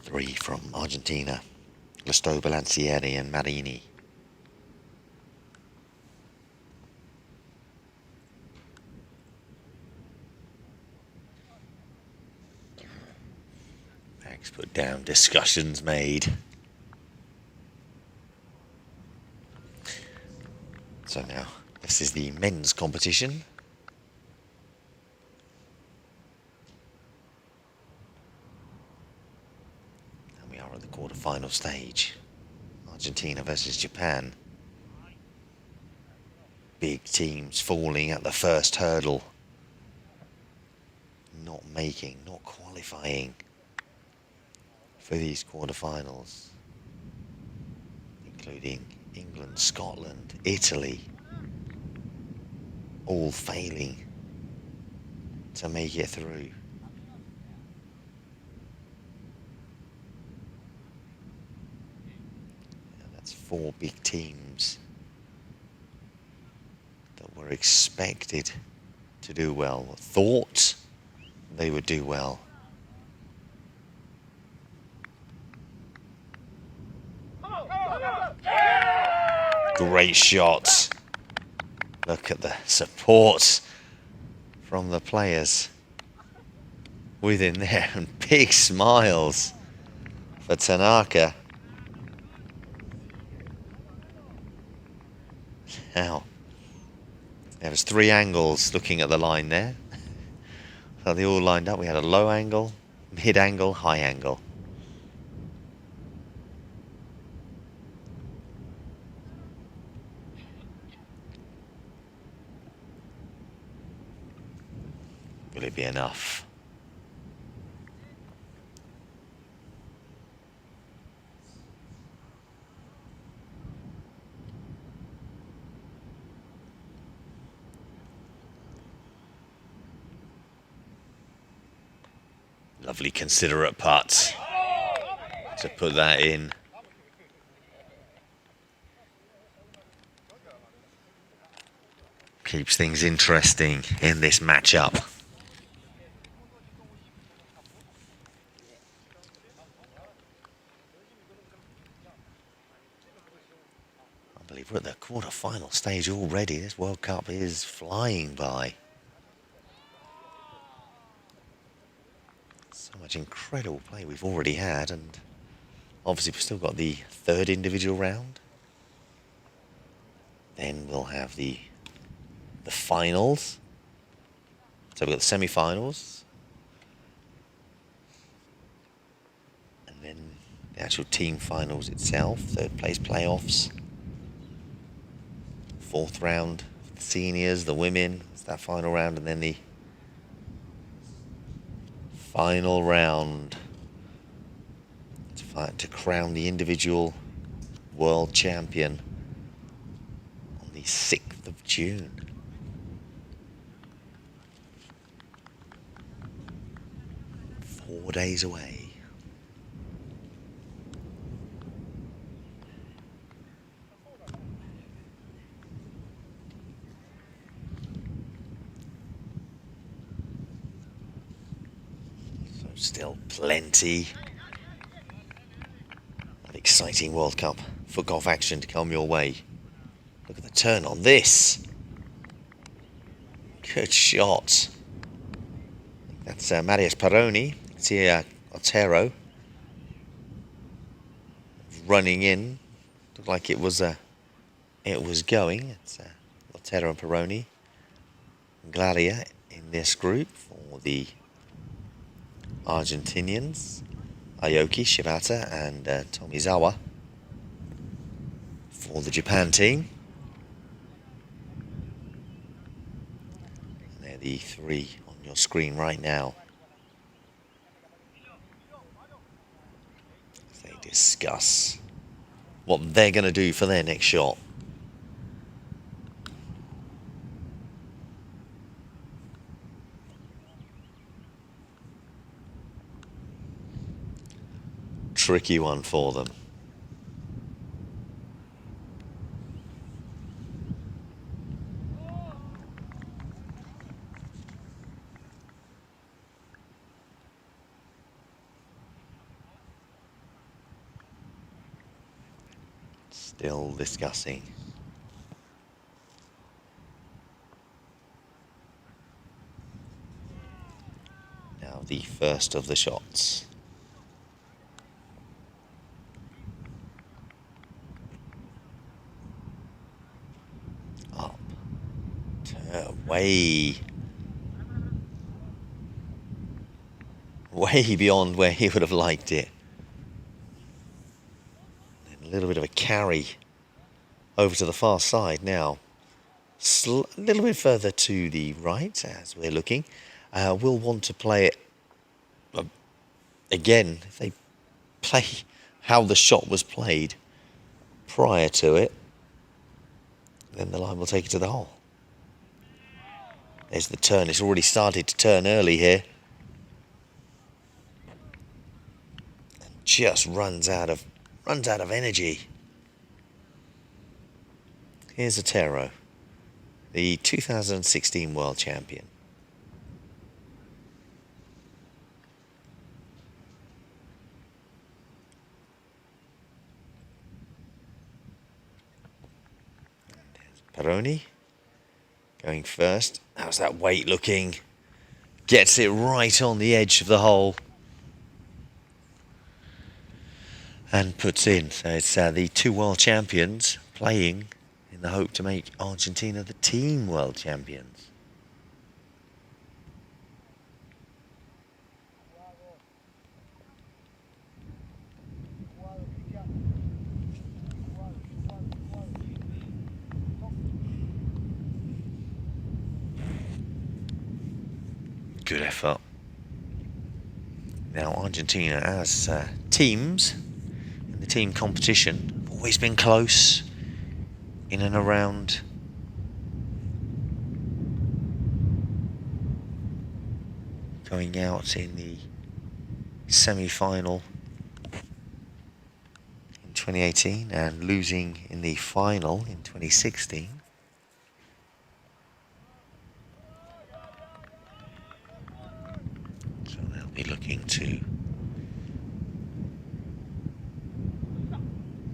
Three from Argentina, Lustau, Balancieri and Marini. Max put down, discussions made. So now, this is the men's competition. At the quarter-final stage, Argentina versus Japan. Big teams falling at the first hurdle, not qualifying for these quarter-finals, including England, Scotland, Italy, all failing to make it through. Four big teams that were expected to do well, thought they would do well. Great shot. Look at the support from the players within there, and big smiles for Tanaka. Now, there was three angles looking at the line there. So they all lined up. We had a low angle, mid angle, high angle. Will it be enough? Lovely considerate putt to put that in. Keeps things interesting in this matchup. I believe we're at the quarter-final stage already. This World Cup is flying by. So much incredible play we've already had, and obviously we've still got the third individual round. Then we'll have the finals. So we've got the semi-finals. And then the actual team finals itself, third place playoffs. Fourth round, the seniors, the women, it's that final round, and then the final round to crown the individual world champion on the 6th of June. Four days away. So still plenty of exciting World Cup FootGolf action to come your way. Look at the turn on this. Good shot. That's Marius Peroni. It's here, Otero. Running in. Looked like it was going. It's Otero and Peroni. Glaria in this group for the Argentinians. Aoki, Shibata and Tomizawa for the Japan team. And they're the three on your screen right now. As they discuss what they're going to do for their next shot. Tricky one for them. Still discussing. Now the first of the shots. Up. Way beyond where he would have liked it. A little bit of a carry over to the far side now. A little bit further to the right as we're looking. We'll want to play it again. If they play how the shot was played prior to it, then the line will take it to the hole. There's the turn. It's already started to turn early here. And just runs out of energy. Here's Otero, the 2016 world champion. There's Peroni going first. How's that weight looking? Gets it right on the edge of the hole. And puts in. So it's the two world champions playing in the hope to make Argentina the team world champions. Good effort. Now Argentina as teams in the team competition have always been close in and around going out in the semi-final in 2018 and losing in the final in 2016.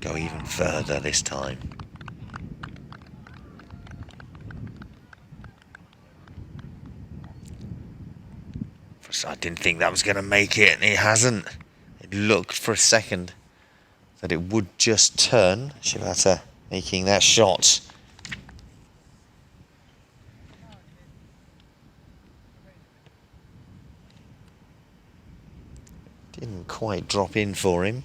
Go even further this time. I didn't think that was going to make it, and it hasn't. It looked for a second that it would just turn. Shibata making that shot. Didn't quite drop in for him.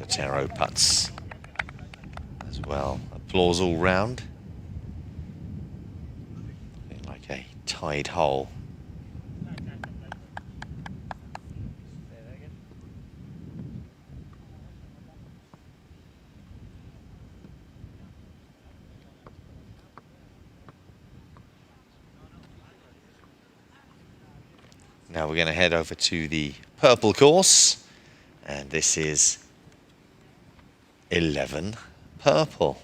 Otero putts as well. Applause all round. Looking like a tied hole. Now we're going to head over to the purple course, and this is 11 purple.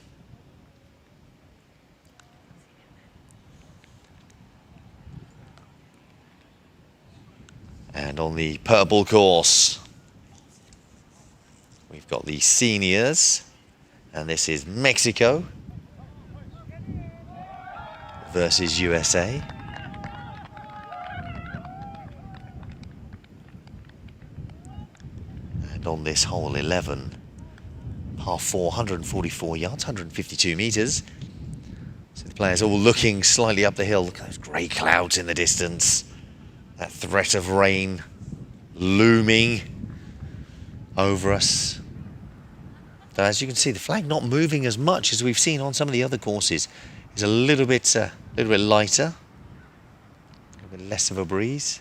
And on the purple course, we've got the seniors, and this is Mexico versus USA. And on this hole 11, par 4, 144 yards, 152 meters. So the players all looking slightly up the hill. Look at those grey clouds in the distance. That threat of rain looming over us. But as you can see, the flag not moving as much as we've seen on some of the other courses. It's a little bit lighter, a little bit less of a breeze.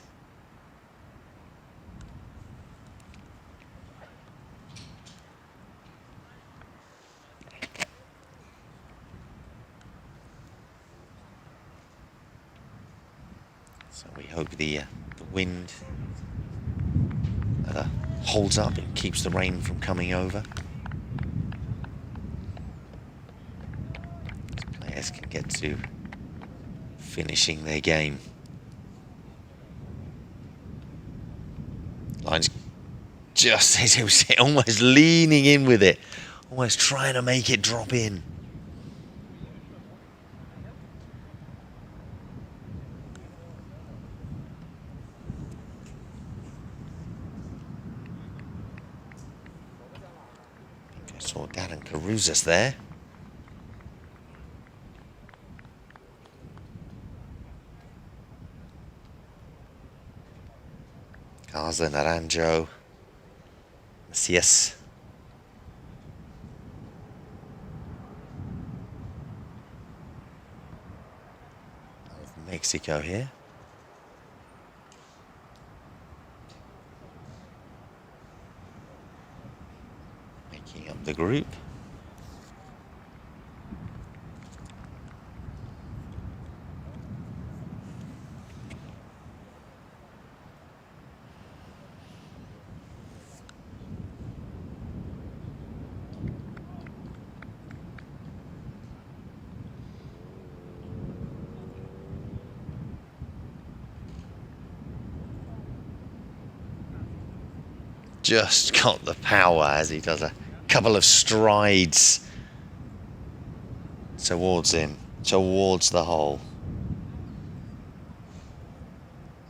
So we hope the wind holds up and keeps the rain from coming over. So players can get to finishing their game. Line's just as it was almost leaning in with it, almost trying to make it drop in. Saw Darren Caruzas there. Garza, Naranjo, Macias. Mexico here. Making up the group. Just got the power as he does a couple of strides towards him, towards the hole.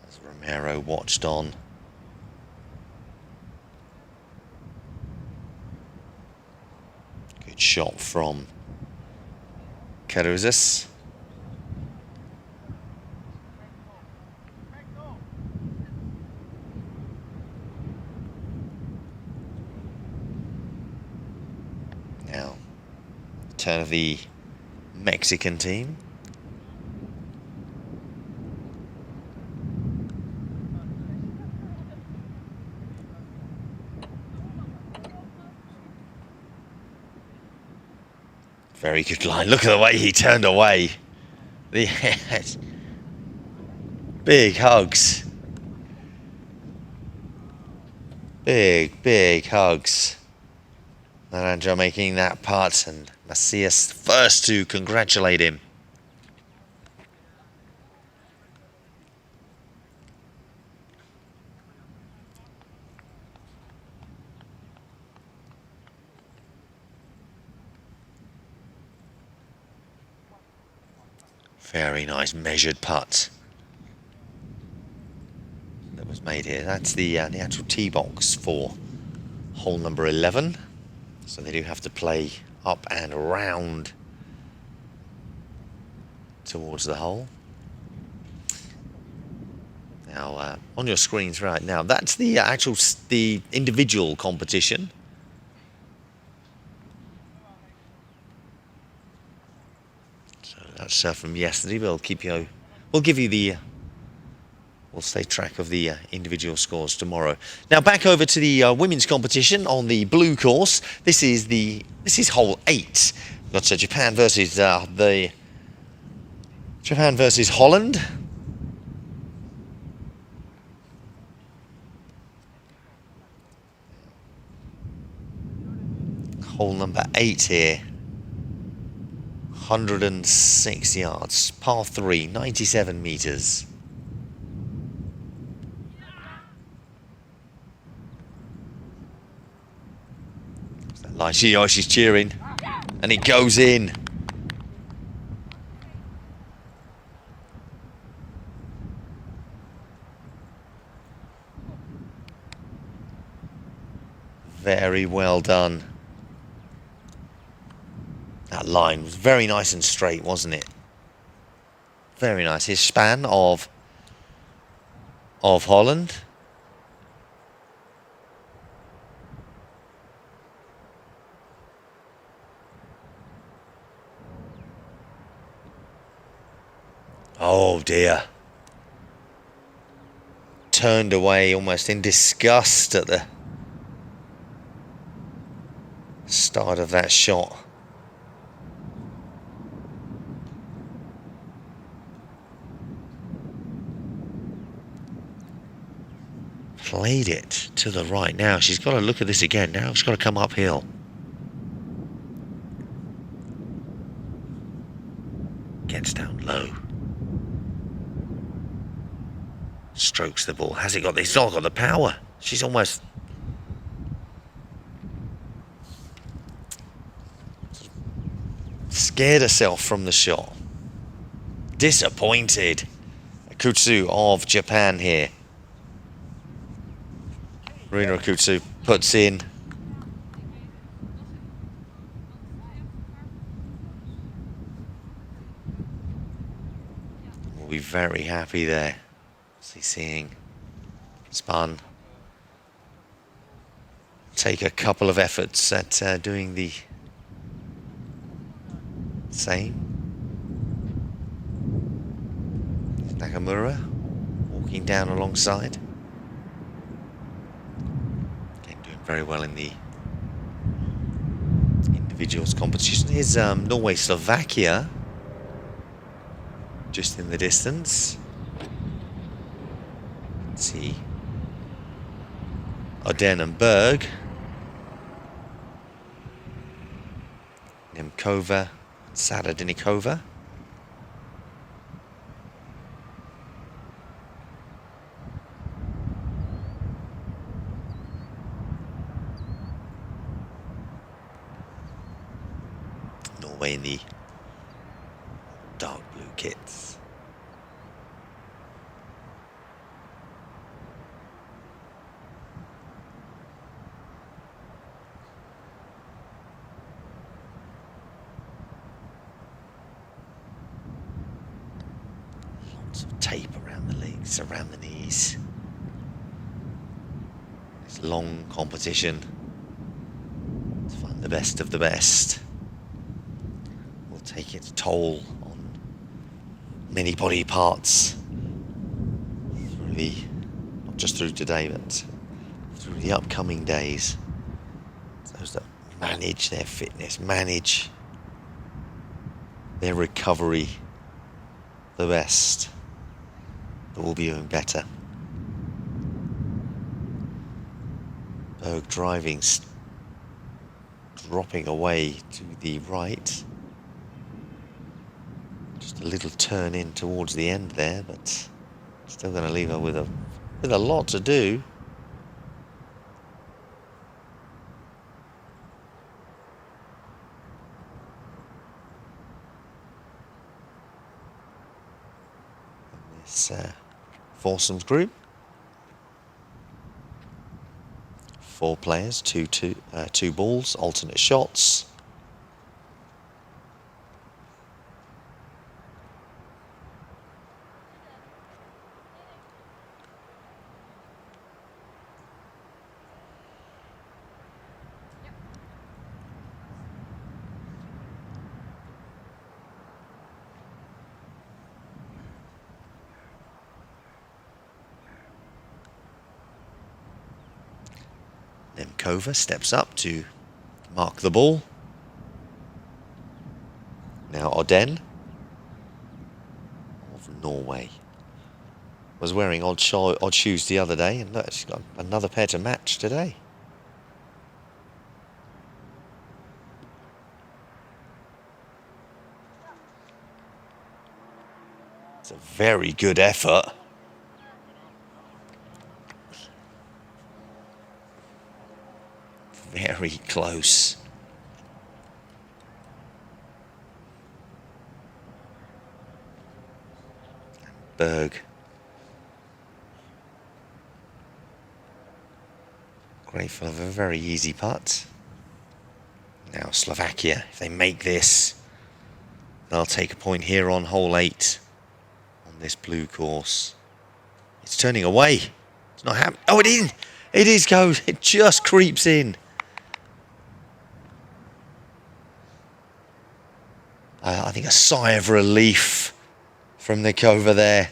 As Romero watched on. Good shot from Caruzas. Now, turn of the Mexican team. Very good line. Look at the way he turned away. Yes. Big hugs. Big hugs. Naranja making that putt, and Macias first to congratulate him. Very nice measured putt that was made here. That's the actual tee box for hole number 11. So they do have to play up and around towards the hole. Now on your screens right now, that's the the individual competition. That's from yesterday. We'll give you the, we'll stay track of the individual scores tomorrow. Now back over to the women's competition on the blue course. This is hole 8. We've got Japan versus Holland. Hole number 8 here. 106 yards, par 3, 97 meters. Like she's cheering, and it goes in. Very well done. That line was very nice and straight, wasn't it? Very nice. His span of Holland. Oh dear. Turned away almost in disgust at the start of that shot. Played it to the right. Now she's got to look at this again. Now she's got to come uphill. Gets down low. Strokes the ball. Has it got this? It's not got the power. She's almost scared herself from the shot. Disappointed. Kutsu of Japan here. Rina Kutsu puts in. We'll be very happy there. Seeing Spahn take a couple of efforts at doing the same. Nakamura walking down alongside. Again, doing very well in the individuals competition. Here's Norway, Slovakia, just in the distance. Let's see. Oden and Berg. Nemkova, Saradinikova. Norway in the dark blue kits. Tape around the legs, around the knees. It's long competition to find the best of the best. Will take its toll on many body parts through the, not just through today, but through the upcoming days. Those that manage their fitness, manage their recovery the best, they will be even better. Berg driving, dropping away to the right. Just a little turn in towards the end there, but still going to leave her with a lot to do. This foursomes group. 4 players, two balls, alternate shots. Nemkova steps up to mark the ball. Now Oden of Norway. Was wearing odd shoes the other day, and look, she's got another pair to match today. It's a very good effort. Very close. Berg. Grateful of a very easy putt. Now Slovakia, if they make this, they'll take a point here on hole 8 on this blue course. It's turning away. It's not happening. Oh, it is. It is goes. It just creeps in. I think a sigh of relief from Nemkova there.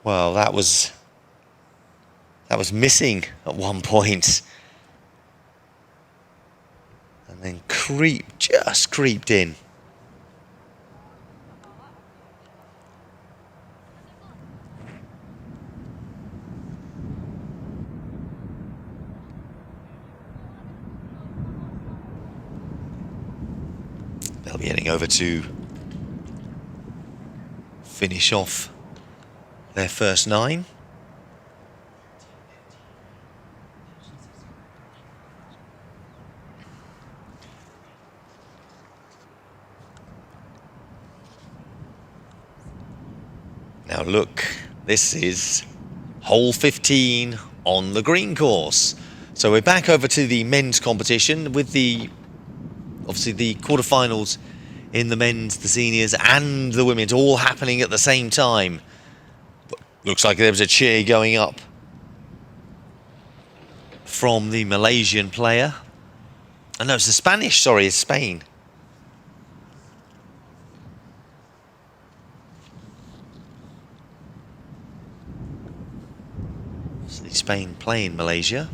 Well, that was missing at one point. And then just creeped in. They'll be heading over to finish off their first 9. Now look, this is hole 15 on the green course. So we're back over to the men's competition with obviously the quarterfinals in the men's, the seniors and the women's all happening at the same time. Looks like there was a cheer going up from the Malaysian player. Oh no, it's the Spanish, sorry, it's Spain. So Spain playing Malaysia.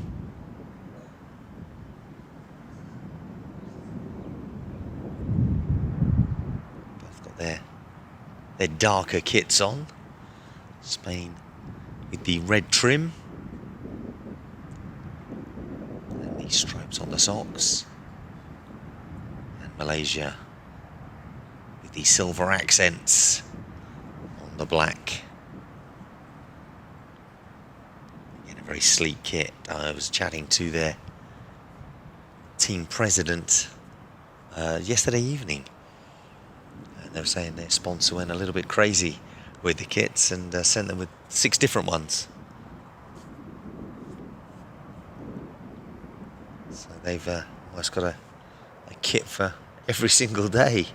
Both got their darker kits on. Spain with the red trim and the stripes on the socks, and Malaysia with the silver accents on the black. Again, a very sleek kit. I was chatting to their team president yesterday evening, and they were saying their sponsor went a little bit crazy with the kits and sent them with 6 different ones. So they've almost got a kit for every single day.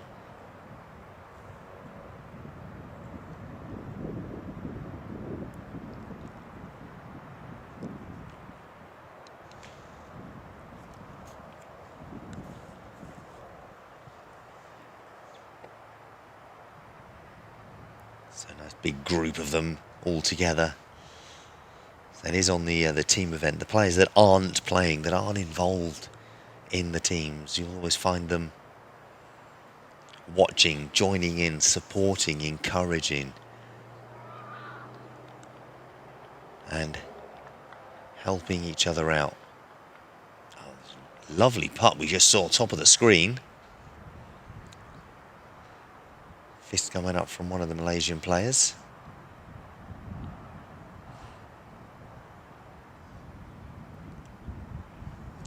So a nice big group of them all together. That is on the team event. The players that aren't playing, that aren't involved in the teams. You'll always find them watching, joining in, supporting, encouraging, and helping each other out. Oh, lovely putt we just saw top of the screen. Fist coming up from one of the Malaysian players.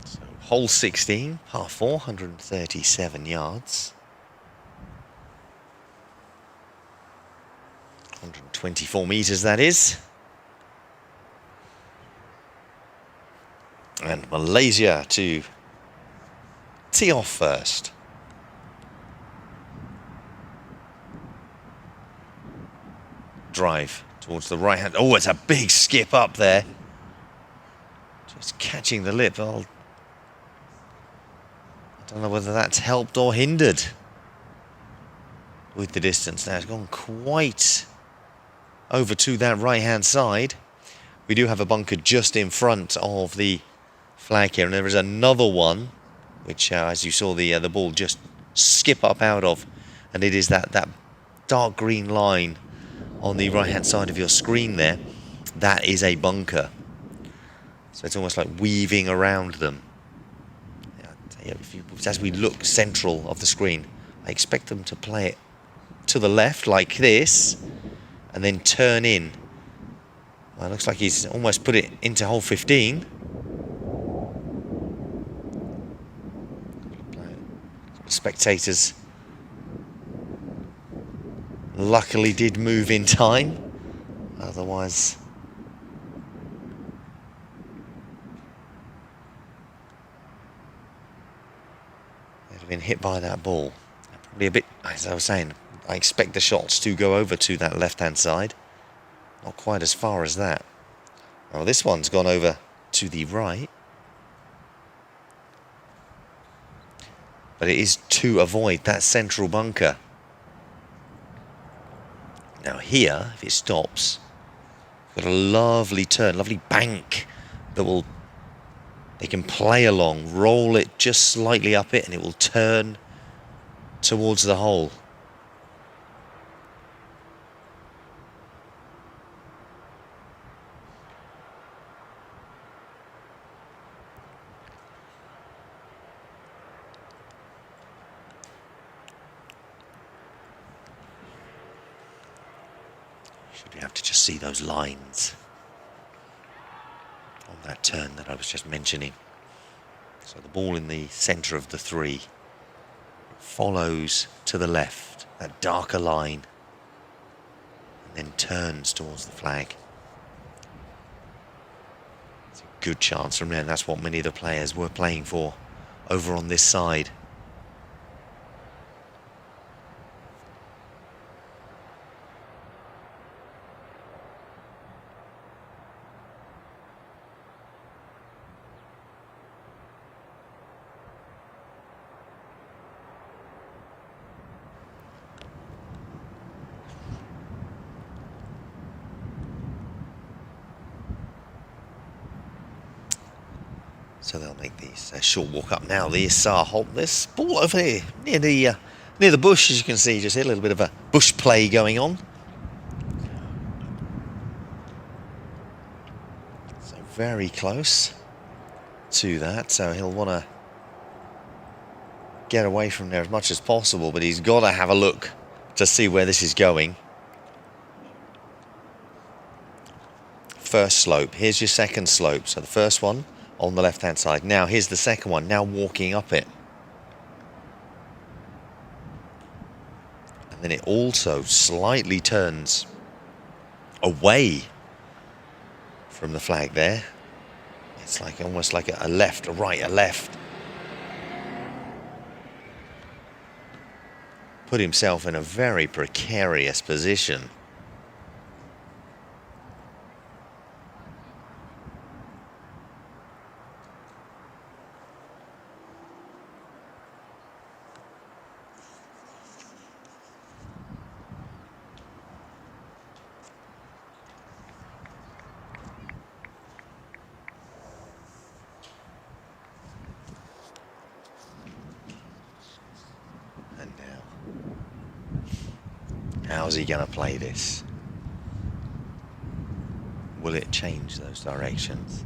So hole 16, par 4, 137 yards. 124 metres that is. And Malaysia to tee off first. Drive towards the right hand. Oh, it's a big skip up there. Just catching the lip. I don't know whether that's helped or hindered with the distance. Now it's gone quite over to that right hand side. We do have a bunker just in front of the flag here, and there is another one which as you saw the ball just skip up out of, and it is that dark green line on the right hand side of your screen there. That is a bunker, so it's almost like weaving around them. As we look central of the screen, I expect them to play it to the left like this and then turn in. Well, it looks like he's almost put it into hole 15. Spectators luckily did move in time, otherwise they'd have been hit by that ball. Probably a bit, as I was saying, I expect the shots to go over to that left hand side, not quite as far as that. Oh, this one's gone over to the right, but it is to avoid that central bunker. Now here, if it stops, got a lovely turn, lovely bank that they can play along, roll it just slightly up it, and it will turn towards the hole. Should we have to just see those lines on that turn that I was just mentioning. So the ball in the centre of the three follows to the left, that darker line, and then turns towards the flag. It's a good chance from there, and that's what many of the players were playing for over on this side. So they'll make these short walk up now. This this ball over here near the bush, as you can see, just here, a little bit of a bush play going on. So very close to that. So he'll want to get away from there as much as possible, but he's got to have a look to see where this is going. First slope. Here's your second slope. So the first one on the left-hand side. Now here's the second one, now walking up it. And then it also slightly turns away from the flag there. It's like almost like a left, a right, a left. Put himself in a very precarious position. How's he going to play this? Will it change those directions?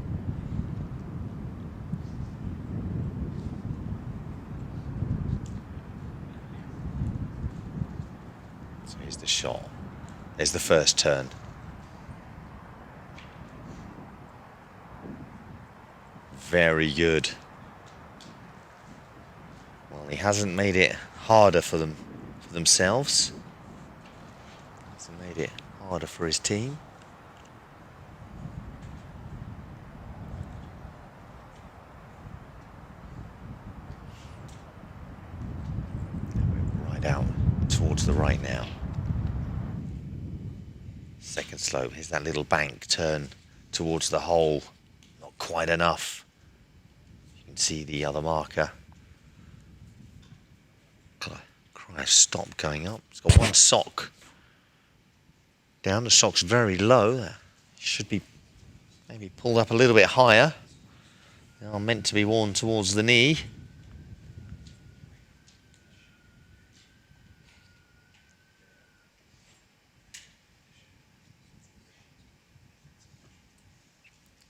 So here's the shot. There's the first turn. Very good. Well, he hasn't made it harder for themselves. Hasn't made it harder for his team. Right out towards the right now. Second slope. Here's that little bank turn towards the hole. Not quite enough. You can see the other marker. Cry stop going up. It's got one sock down. The sock's very low. That should be maybe pulled up a little bit higher. They are meant to be worn towards the knee.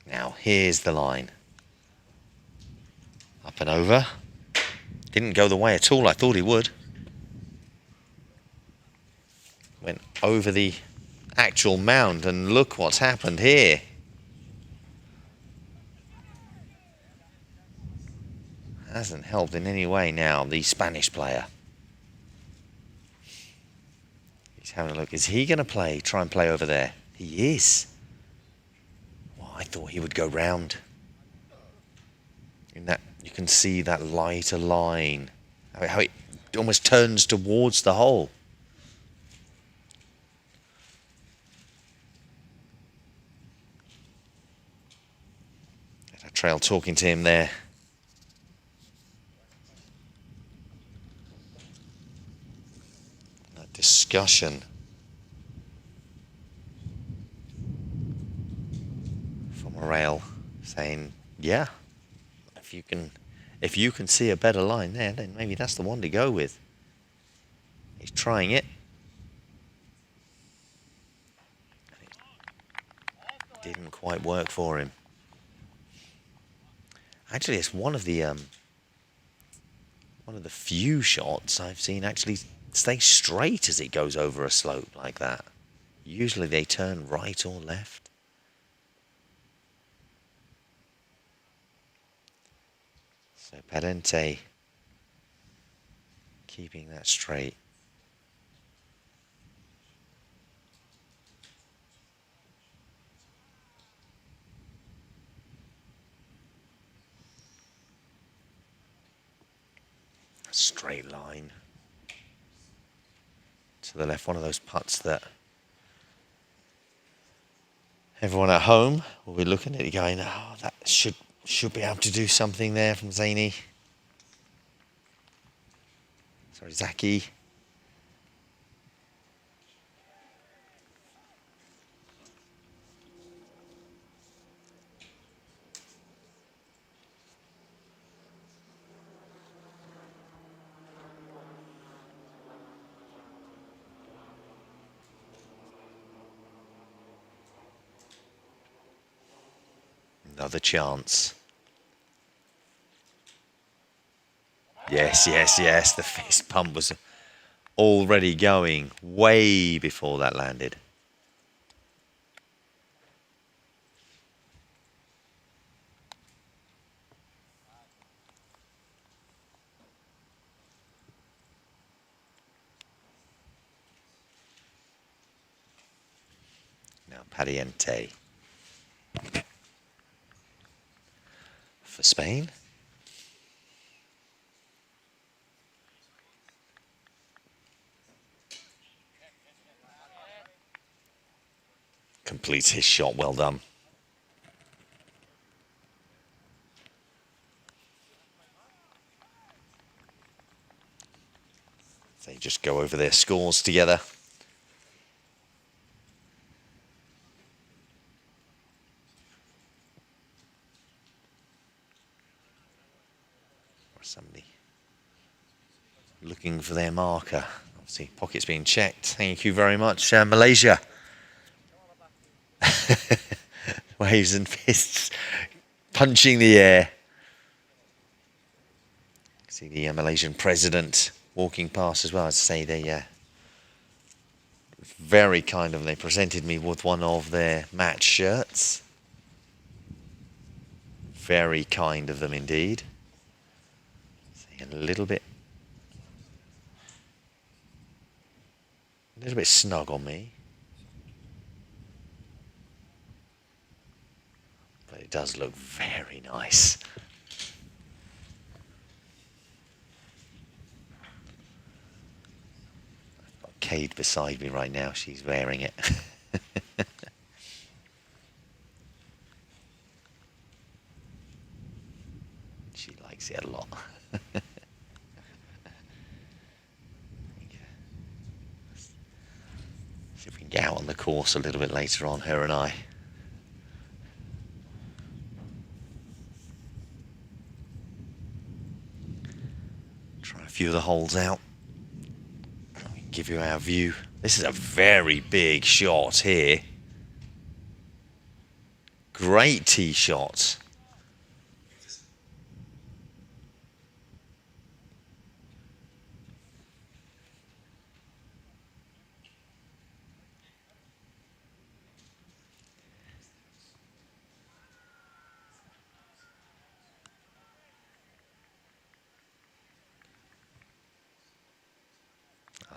Now here's the line. Up and over. Didn't go the way at all I thought he would. Went over the actual mound, and look what's happened here. Hasn't helped in any way now, the Spanish player. He's having a look. Is he going to try and play over there? He is. Well, I thought he would go round. In that, you can see that lighter line. How it almost turns towards the hole. Trail talking to him there. That discussion. From Morale saying, yeah, if you can see a better line there, then maybe that's the one to go with. He's trying it. It didn't quite work for him. Actually, it's one of the few shots I've seen actually stay straight as it goes over a slope like that. Usually they turn right or left. So Parente keeping that straight. Straight line to the left. One of those putts that everyone at home will be looking at it going, oh, that should be able to do something there from Zany. Sorry, Zaki. Another chance. Yes, yes, yes. The fist pump was already going way before that landed. Now Pariente for Spain. Completes his shot, well done. They just go over their scores together. Or somebody looking for their marker. See, pockets being checked. Thank you very much, Malaysia. Waves and fists punching the air. See the Malaysian president walking past as well. As I say, they very kind of them. They presented me with one of their match shirts. Very kind of them indeed. See, a little bit snug on me. But it does look very nice. I've got Cade beside me right now. She's wearing it. She likes it a lot. See if we can get out on the course a little bit later on, her and I. Try a few of the holes out. Give you our view. This is a very big shot here. Great tee shot.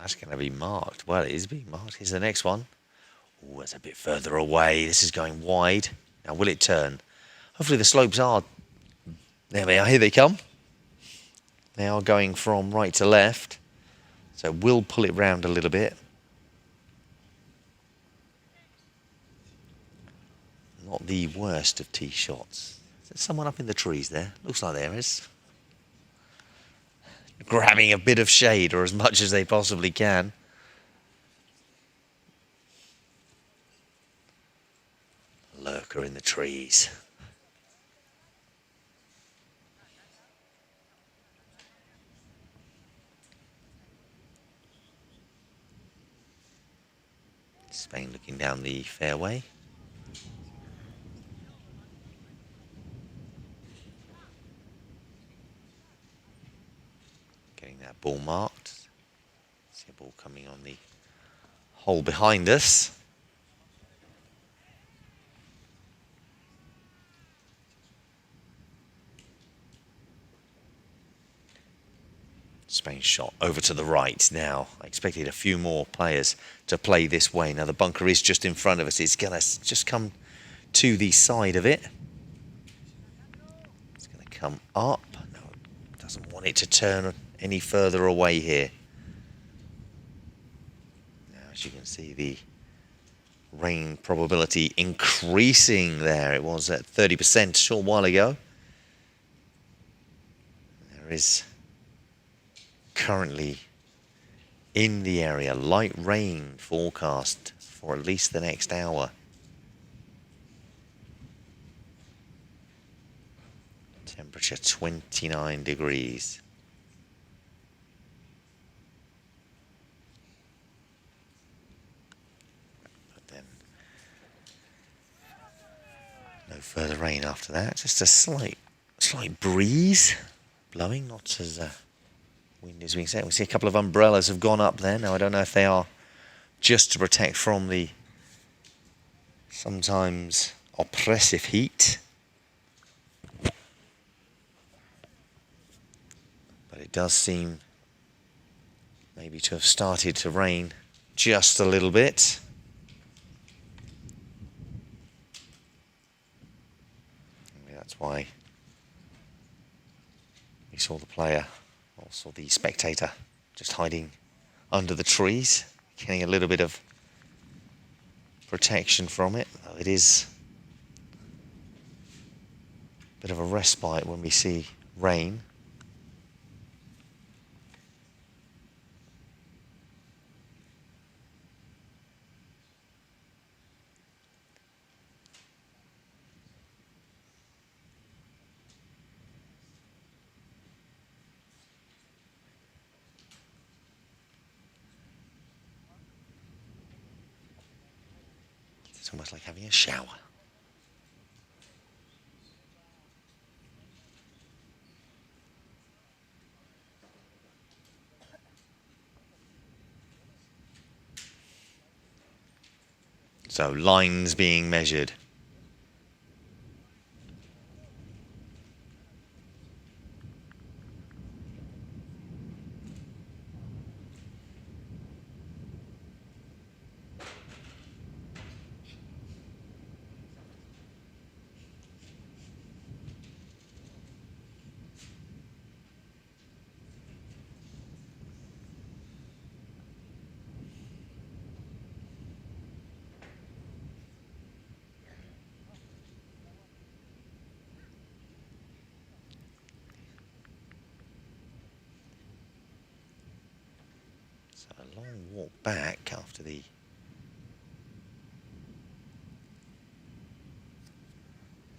That's going to be marked. Well, it is being marked. Here's the next one. Oh, that's a bit further away. This is going wide. Now, will it turn? Hopefully the slopes are... There they are. Here they come. They are going from right to left. So we'll pull it round a little bit. Not the worst of tee shots. Is there someone up in the trees there? Looks like there is. Grabbing a bit of shade, or as much as they possibly can. Lurker in the trees. Spain looking down the fairway. Getting that ball marked. See a ball coming on the hole behind us. Spain shot over to the right now. I expected a few more players to play this way. Now the bunker is just in front of us. It's going to just come to the side of it. It's going to come up. No, it doesn't want it to turn any further away here. Now, as you can see, the rain probability increasing there. It was at 30% a short while ago. There is currently in the area light rain forecast for at least the next hour. Temperature 29 degrees. But then no further rain after that. Just a slight breeze blowing, not as wind is being set. We see a couple of umbrellas have gone up there. Now I don't know if they are just to protect from the sometimes oppressive heat. But it does seem maybe to have started to rain just a little bit. Maybe that's why we saw the player, also the spectator, just hiding under the trees, getting a little bit of protection from it. It is a bit of a respite when we see rain. It's almost like having a shower. So lines being measured. So a long walk back after the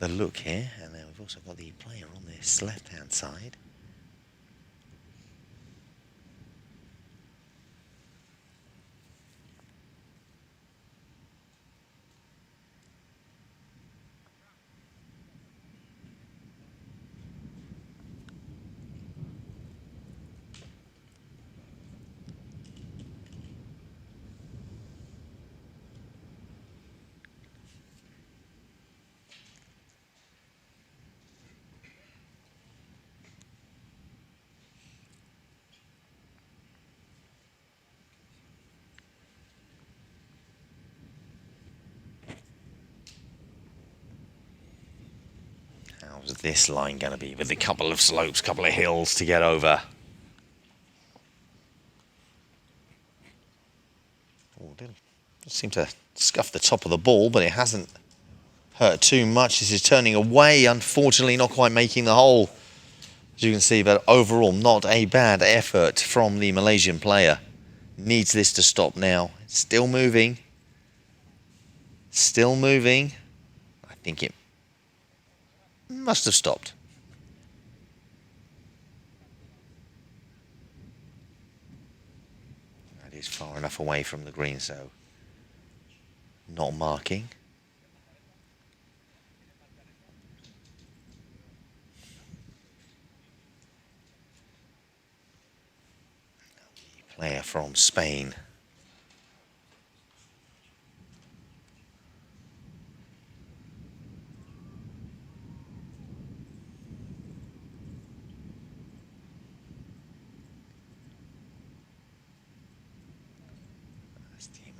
look here, and then we've also got the player on this left-hand side. How's this line going to be with a couple of slopes, couple of hills to get over? Oh, did seem to scuff the top of the ball, but it hasn't hurt too much. This is turning away, unfortunately not quite making the hole. As you can see, but overall not a bad effort from the Malaysian player. Needs this to stop now. It's still moving. Still moving. I think it must have stopped. That is far enough away from the green, so not marking. The player from Spain.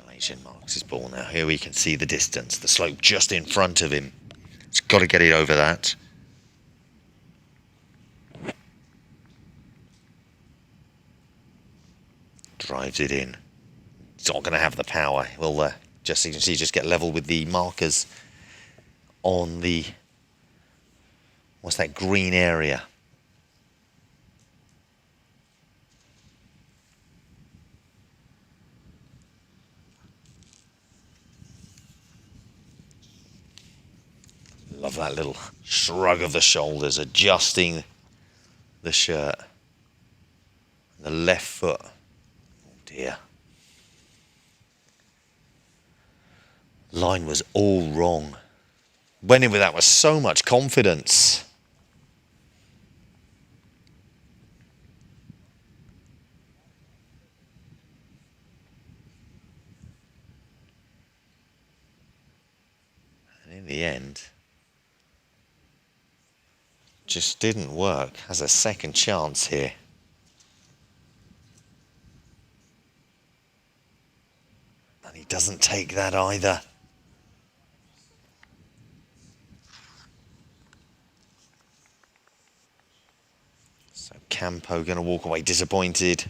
Malaysian marks his ball now. Here we can see the distance, the slope just in front of him. He's got to get it over that. Drives it in. It's not going to have the power. Will just, you can see, just get level with the markers on the, what's that green area? Love that little shrug of the shoulders, adjusting the shirt. The left foot. Oh dear. Line was all wrong. Went in with that with so much confidence. And in the end, just didn't work. Has a second chance here. And he doesn't take that either. So Campo going to walk away disappointed.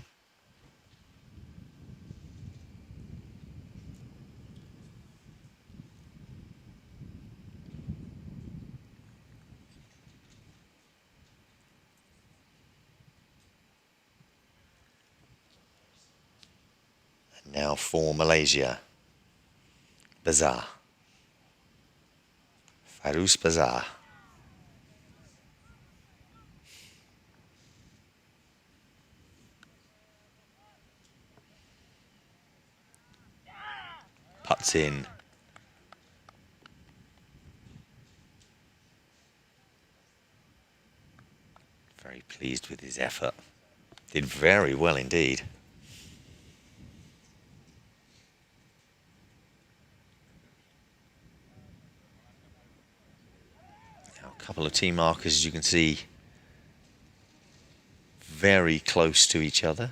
Now for Malaysia, Bazar. Farus Bazar. Puts in. Very pleased with his effort. Did very well indeed. Now, a couple of team markers, as you can see, very close to each other.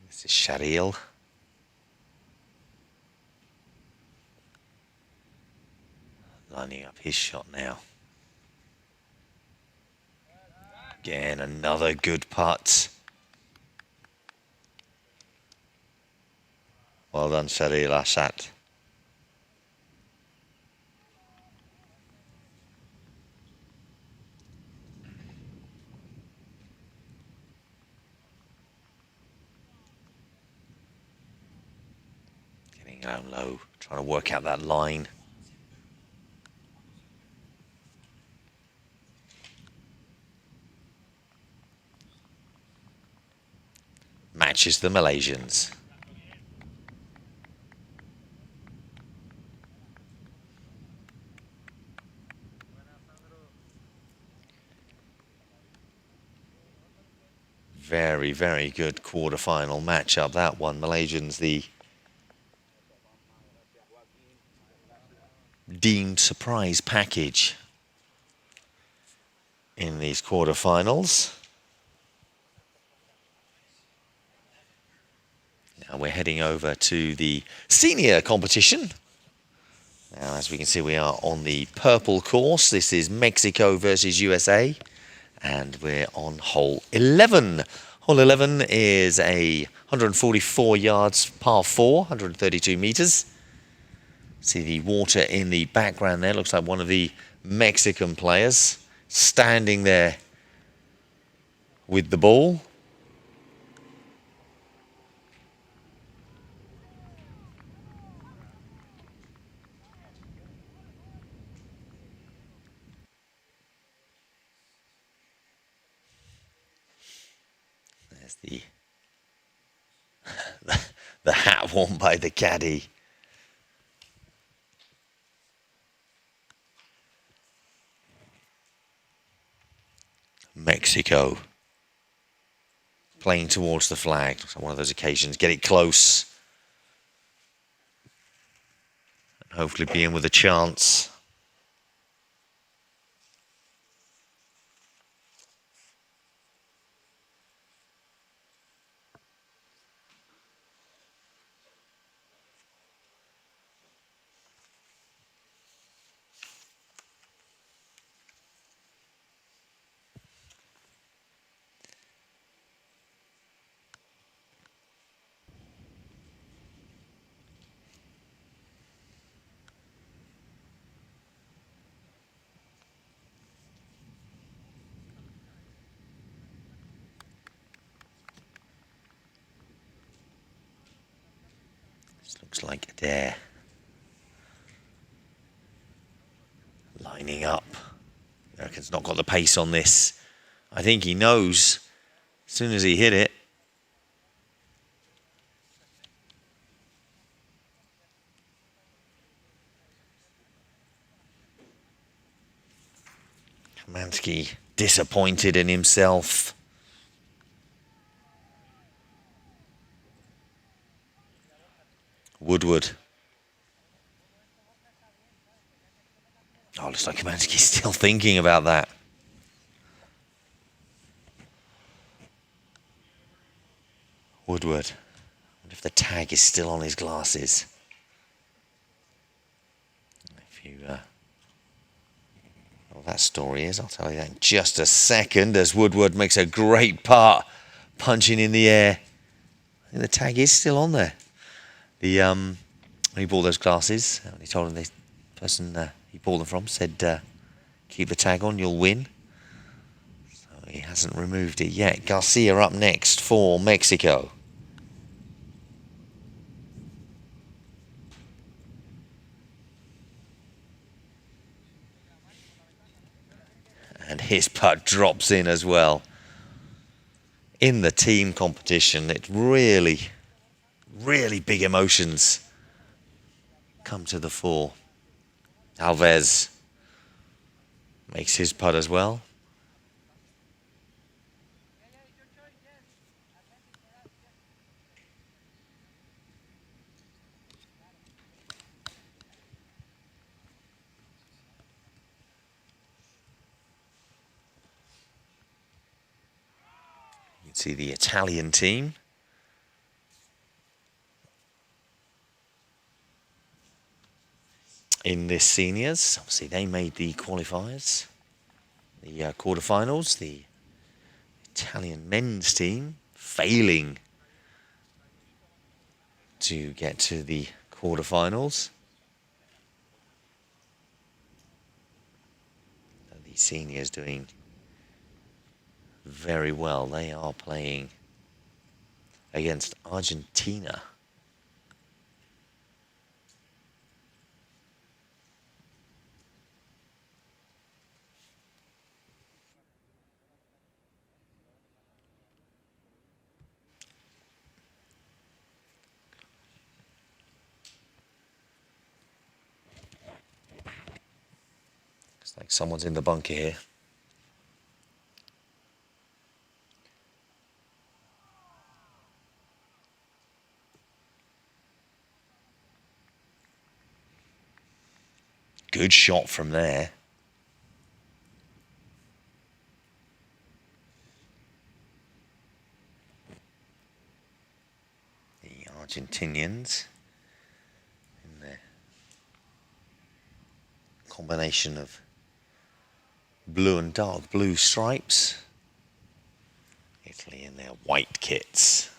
This is Shadil. Lining up his shot now. Again, another good putt. Well done, Shadil Ashat. Getting down low, trying to work out that line. Matches the Malaysians. Very, very good quarter-final matchup, that one. Malaysians, the deemed surprise package in these quarter-finals. Now we're heading over to the senior competition. Now, as we can see, we are on the purple course. This is Mexico versus USA, and we're on hole 11. Hole 11 is a 144 yards par 4, 132 meters. See the water in the background there. Looks like one of the Mexican players standing there with the ball. There's the hat worn by the caddy. Mexico playing towards the flag. Looks like one of those occasions. Get it close. And hopefully be in with a chance. Looks like Adair lining up. American's not got the pace on this. I think he knows as soon as he hit it. Kamansky disappointed in himself. Woodward. Oh, looks like Kamansky's still thinking about that. Woodward. I wonder if the tag is still on his glasses. If you what that story is, I'll tell you that in just a second, as Woodward makes a great putt, punching in the air. I think the tag is still on there. When he bought those glasses, when he told him the person he bought them from said, keep the tag on, you'll win. So he hasn't removed it yet. Garcia up next for Mexico. his putt drops in as well. In the team competition, it really, really big emotions come to the fore. Alves makes his putt as well. You can see the Italian team. In this seniors, obviously they made the qualifiers, the quarterfinals. The Italian men's team failing to get to the quarterfinals. The seniors doing very well. They are playing against Argentina. Looks like someone's in the bunker here. Good shot from there. The Argentinians in their combination of blue and dark blue stripes. Italy in their white kits.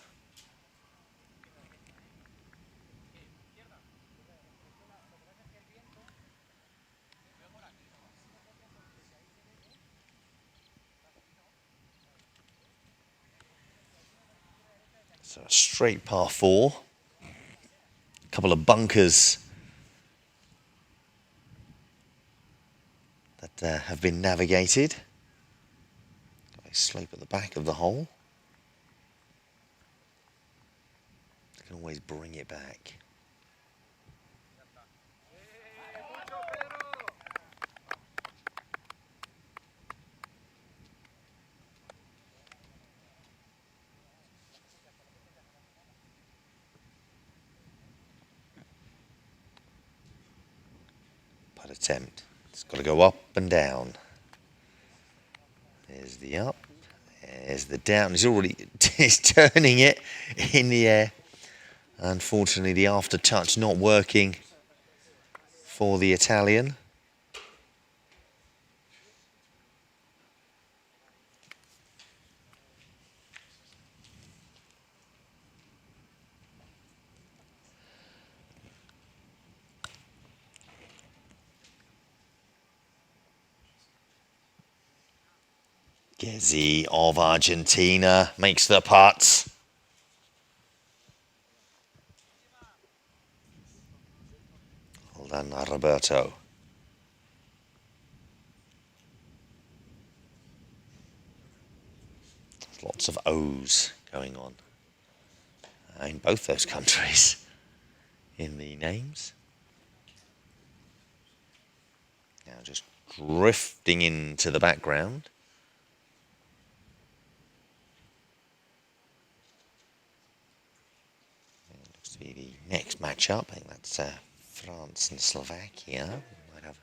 So a straight par 4. A couple of bunkers that have been navigated. Got a slope at the back of the hole. You can always bring it back. Putt attempt. It's got to go up and down. There's the up. There's the down. He's turning it in the air. Unfortunately, the after touch not working for the Italian. Gezzi of Argentina makes the putt. Well done, Roberto. There's lots of O's going on in both those countries in the names. Now just drifting into the background. Looks to be the next matchup. I think that's France and Slovakia. We might have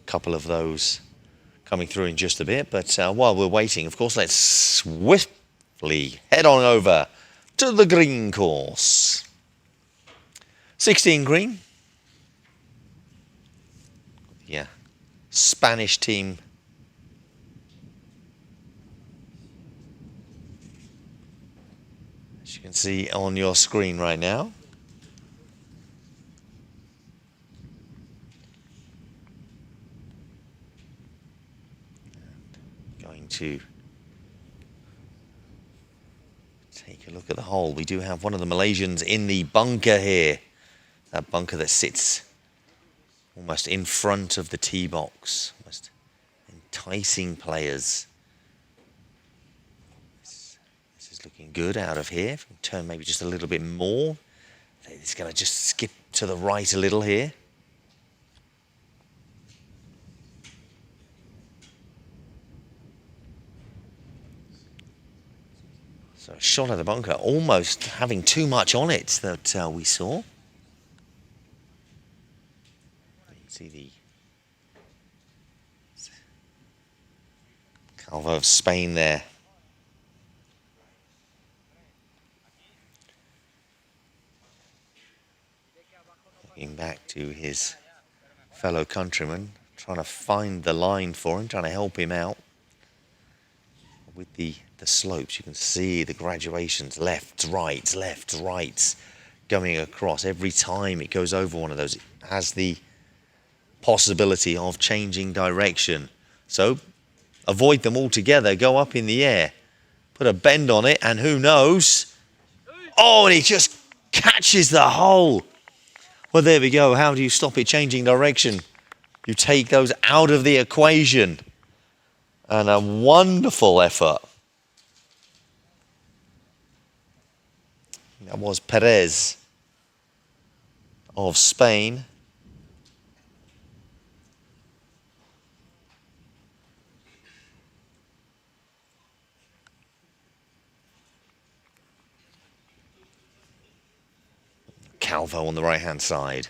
a couple of those coming through in just a bit. But while we're waiting, of course, let's swiftly head on over to the green course. 16 green. Yeah, Spanish team. As you can see on your screen right now. Going to take a look at the hole. We do have one of the Malaysians in the bunker here. That bunker that sits almost in front of the tee box, almost enticing players. This is looking good out of here. If we turn maybe just a little bit more. It's going to just skip to the right a little here. So a shot at the bunker, almost having too much on it that we saw. You can see the Calvo of Spain there. Looking back to his fellow countryman, trying to find the line for him, trying to help him out. With the slopes, you can see the graduations, left, right, going across. Every time it goes over one of those, it has the possibility of changing direction. So avoid them altogether, go up in the air, put a bend on it, and who knows? Oh, and he just catches the hole. Well, there we go. How do you stop it changing direction? You take those out of the equation. And a wonderful effort. That was Perez of Spain. Calvo on the right-hand side.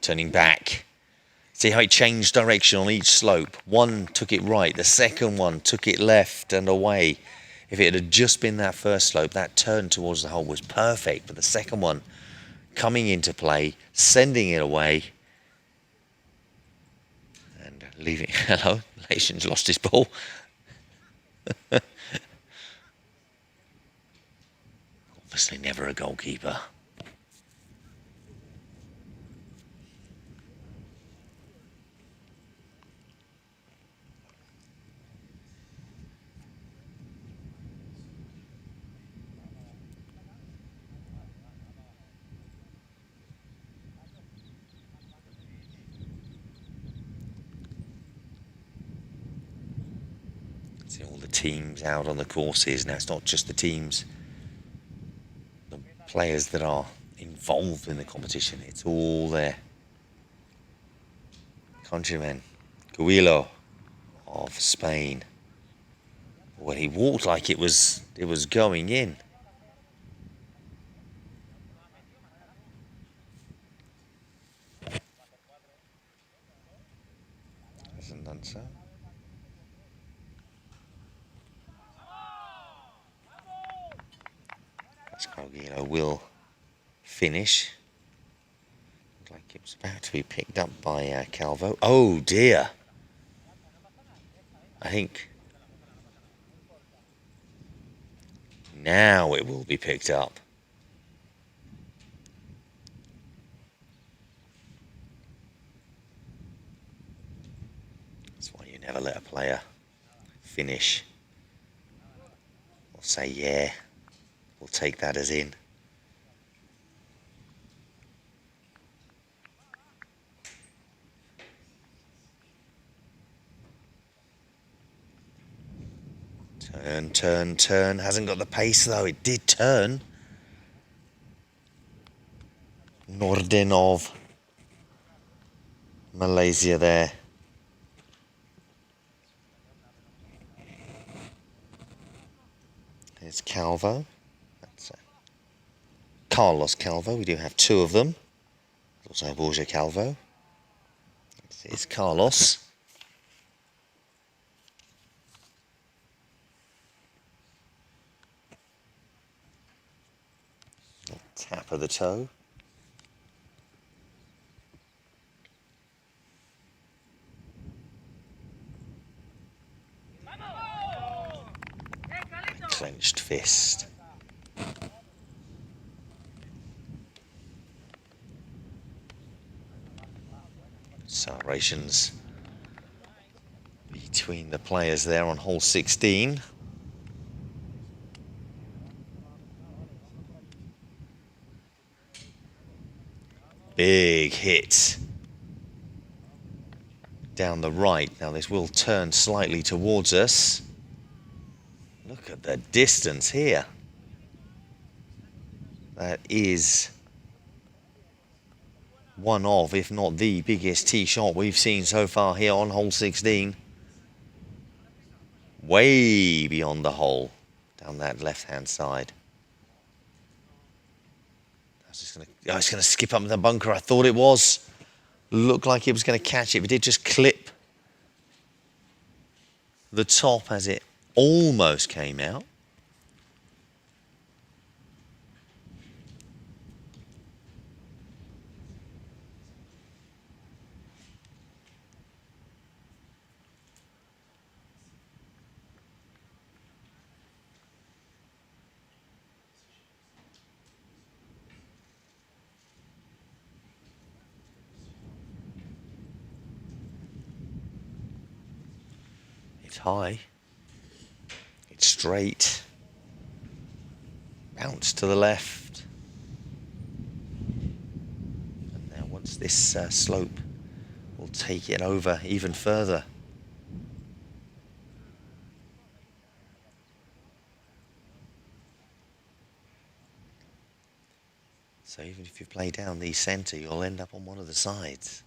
Turning back. See how it changed direction on each slope. One took it right, the second one took it left and away. If it had just been that first slope, that turn towards the hole was perfect. But the second one coming into play, sending it away, and leaving. Hello, Lation's lost his ball. Obviously never a goalkeeper. See all the teams out on the courses. Now it's not just the teams, the players that are involved in the competition. It's all their countrymen. Guillo of Spain. Well, he walked like it was going in. Hasn't done so. Guillo will finish. Looked like it was about to be picked up by Calvo. Oh dear. I think now it will be picked up. That's why you never let a player finish or say, yeah, we'll take that as in. Turn. Hasn't got the pace though. It did turn. Norden of Malaysia there. There's Calvo. That's Carlos Calvo. We do have two of them. There's also Borja Calvo. It's Carlos. Tap of the toe. Clenched fist. Celebrations. between the players there on hole 16. Big hit down the right. Now this will turn slightly towards us. Look at the distance here. That is one of, if not the biggest tee shot we've seen so far here on hole 16. Way beyond the hole, down that left-hand side. I was going to skip up in the bunker. I thought it was. Looked like it was going to catch it, but it did just clip the top as it almost came out. It's high. It's straight. Bounce to the left. And now once this slope will take it over even further. So even if you play down the centre, you'll end up on one of the sides.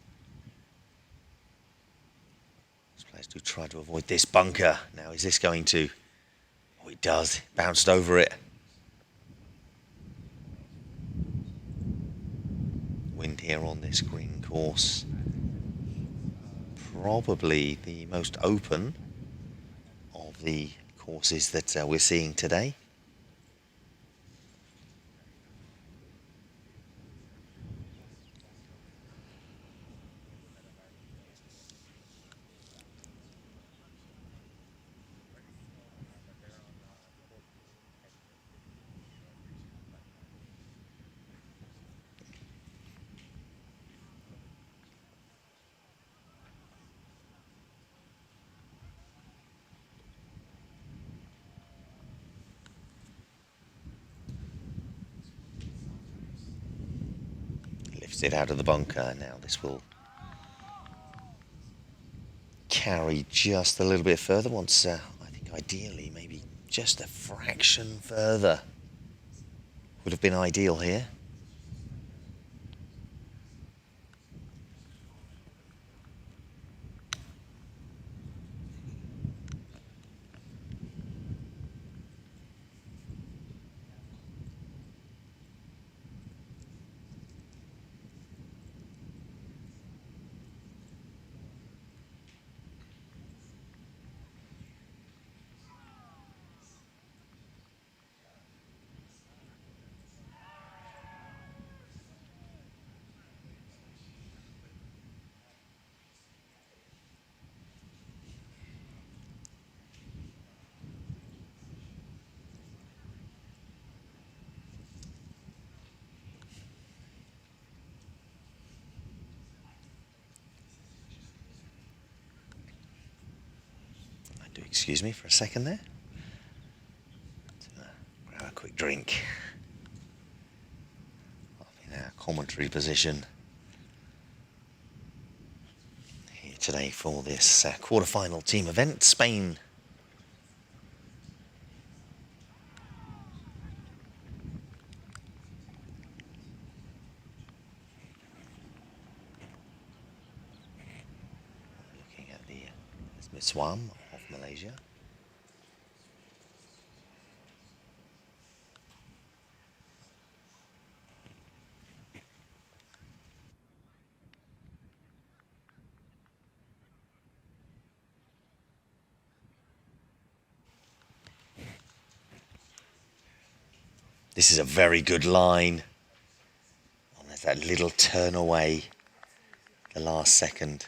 These players do try to avoid this bunker. Now, is this going to... Oh, it does. Bounced over it. Wind here on this green course. Probably the most open of the courses that we're seeing today. It out of the bunker. Now this will carry just a little bit further once I think ideally maybe just a fraction further would have been ideal here. Do excuse me for a second there. Grab a quick drink. In our commentary position here today for this quarter-final team event, Spain. Looking at the Miswam of Malaysia. This is a very good line. And there's that little turn away, the last second.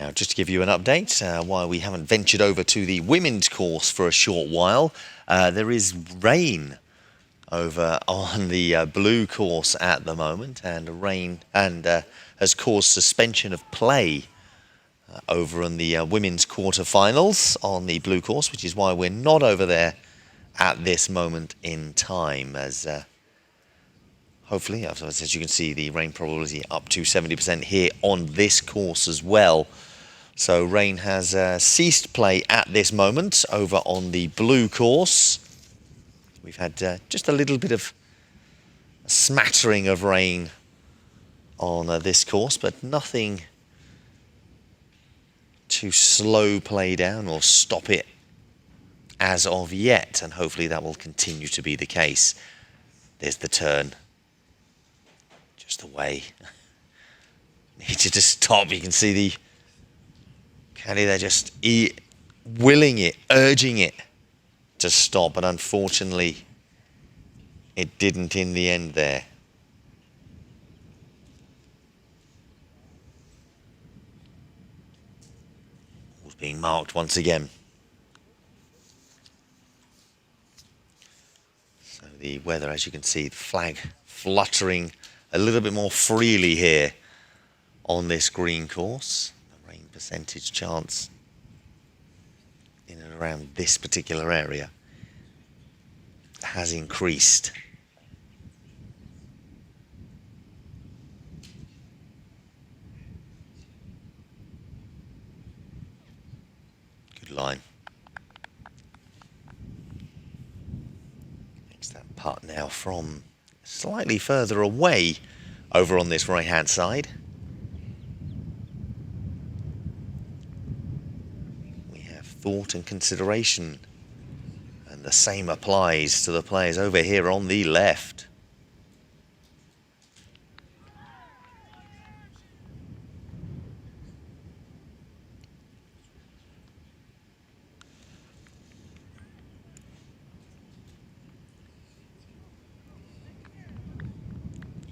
Now, just to give you an update, while we haven't ventured over to the women's course for a short while, there is rain over on the blue course at the moment, and rain has caused suspension of play over in the women's quarterfinals on the blue course, which is why we're not over there at this moment in time, as hopefully, as you can see, the rain probability up to 70% here on this course as well. So rain has ceased play at this moment over on the blue course. We've had just a little bit of a smattering of rain on this course, but nothing to slow play down or stop it as of yet, and hopefully that will continue to be the case. There's the turn. Just away. Needed to stop. You can see the caddy there just willing it, urging it to stop, but unfortunately it didn't in the end there. Was being marked once again. So the weather, as you can see, the flag fluttering a little bit more freely here on this green course. The rain percentage chance in and around this particular area has increased. Good line. Makes that putt now from slightly further away over on this right hand side. We have thought and consideration, and the same applies to the players over here on the left.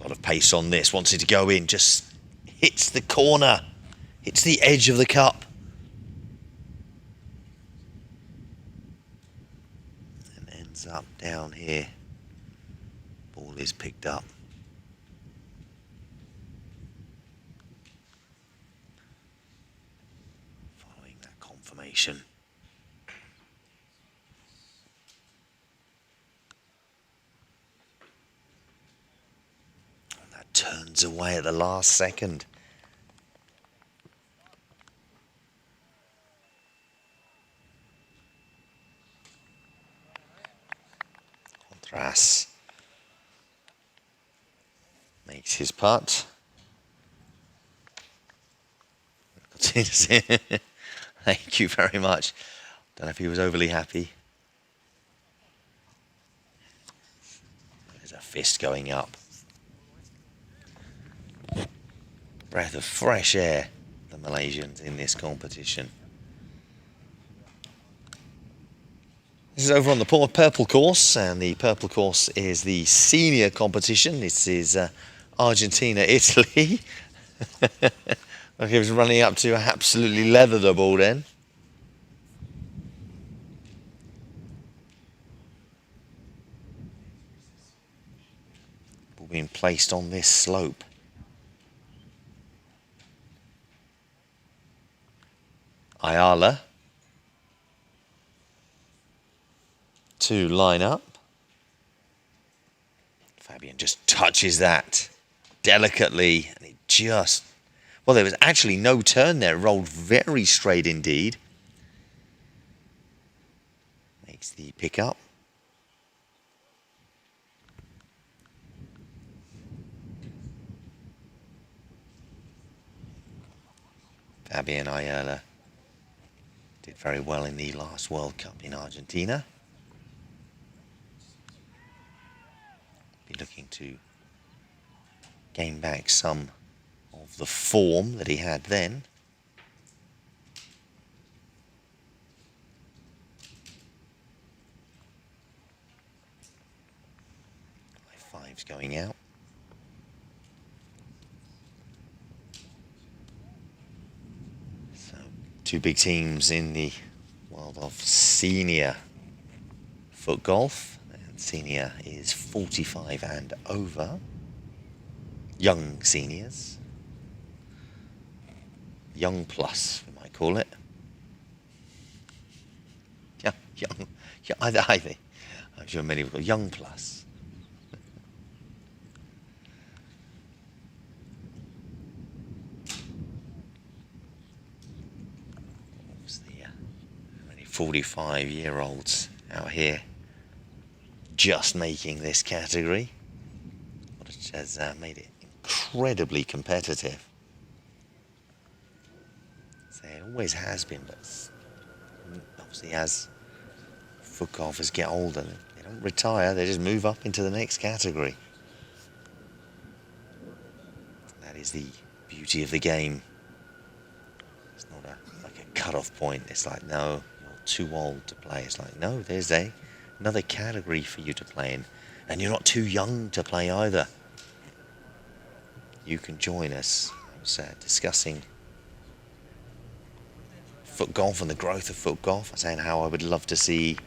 A lot of pace on this, wants it to go in, just hits the corner, hits the edge of the cup. And ends up down here. Ball is picked up. Following that confirmation. Turns away at the last second. Contras makes his putt. Thank you very much. Don't know if he was overly happy. There's a fist going up. Breath of fresh air, the Malaysians in this competition. This is over on the purple course, and the purple course is the senior competition. This is Argentina, Italy. Like he was running up to absolutely leather the ball then. Ball being placed on this slope. Ayala to line up. Fabian just touches that delicately, and it just, well, there was actually no turn there. It rolled very straight indeed. Makes the pick up. Fabian Ayala did very well in the last World Cup in Argentina. Be looking to gain back some of the form that he had then. Fives going out. Two big teams in the world of senior foot golf. And senior is 45 and over. Young seniors. Young plus, we might call it. Yeah, young. Yeah, I think. I'm sure many will go young plus. What's the 45-year-olds out here just making this category, which has made it incredibly competitive. So it always has been, but obviously as foot golfers get older, they don't retire, they just move up into the next category. That is the beauty of the game. It's not like a cut-off point. It's like, no, you're too old to play. It's like, no, there's another category for you to play in. And you're not too young to play either. You can join us. I was discussing foot golf and the growth of foot golf. I was saying how I would love to see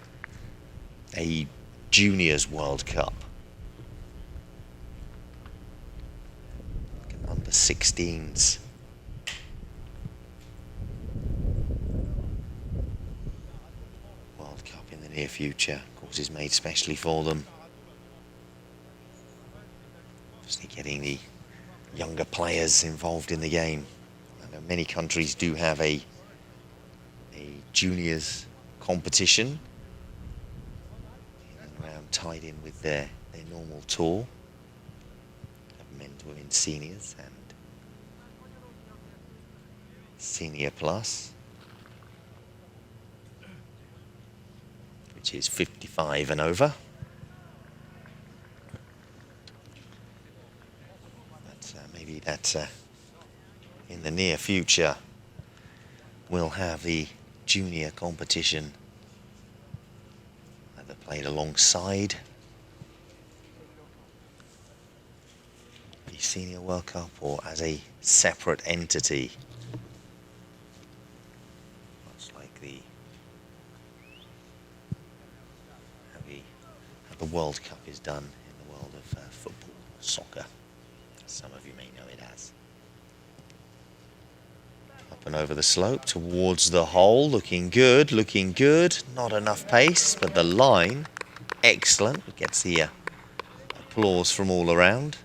a Juniors World Cup. Like an under 16s. World Cup in the near future. Courses made specially for them. Obviously getting the younger players involved in the game. I know many countries do have a juniors competition around tied in with their normal tour of men's, women's, seniors and senior plus, which is 55 and over. But maybe that in the near future we'll have the junior competition either played alongside the Senior World Cup or as a separate entity, much like how the World Cup is done in the world of football, soccer, as some of you may know it as. Up and over the slope towards the hole, looking good, looking good. Not enough pace, but the line, excellent. It gets the applause from all around.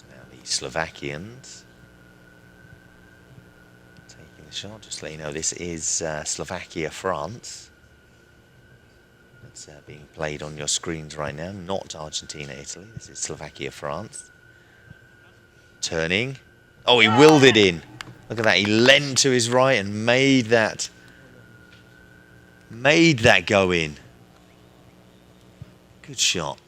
Now the Slovakians taking the shot. Just to let you know, this is Slovakia-France. That's being played on your screens right now, not Argentina-Italy. This is Slovakia-France. Turning. Oh, he willed it in. Look at that. He leaned to his right and made that go in. Good shot.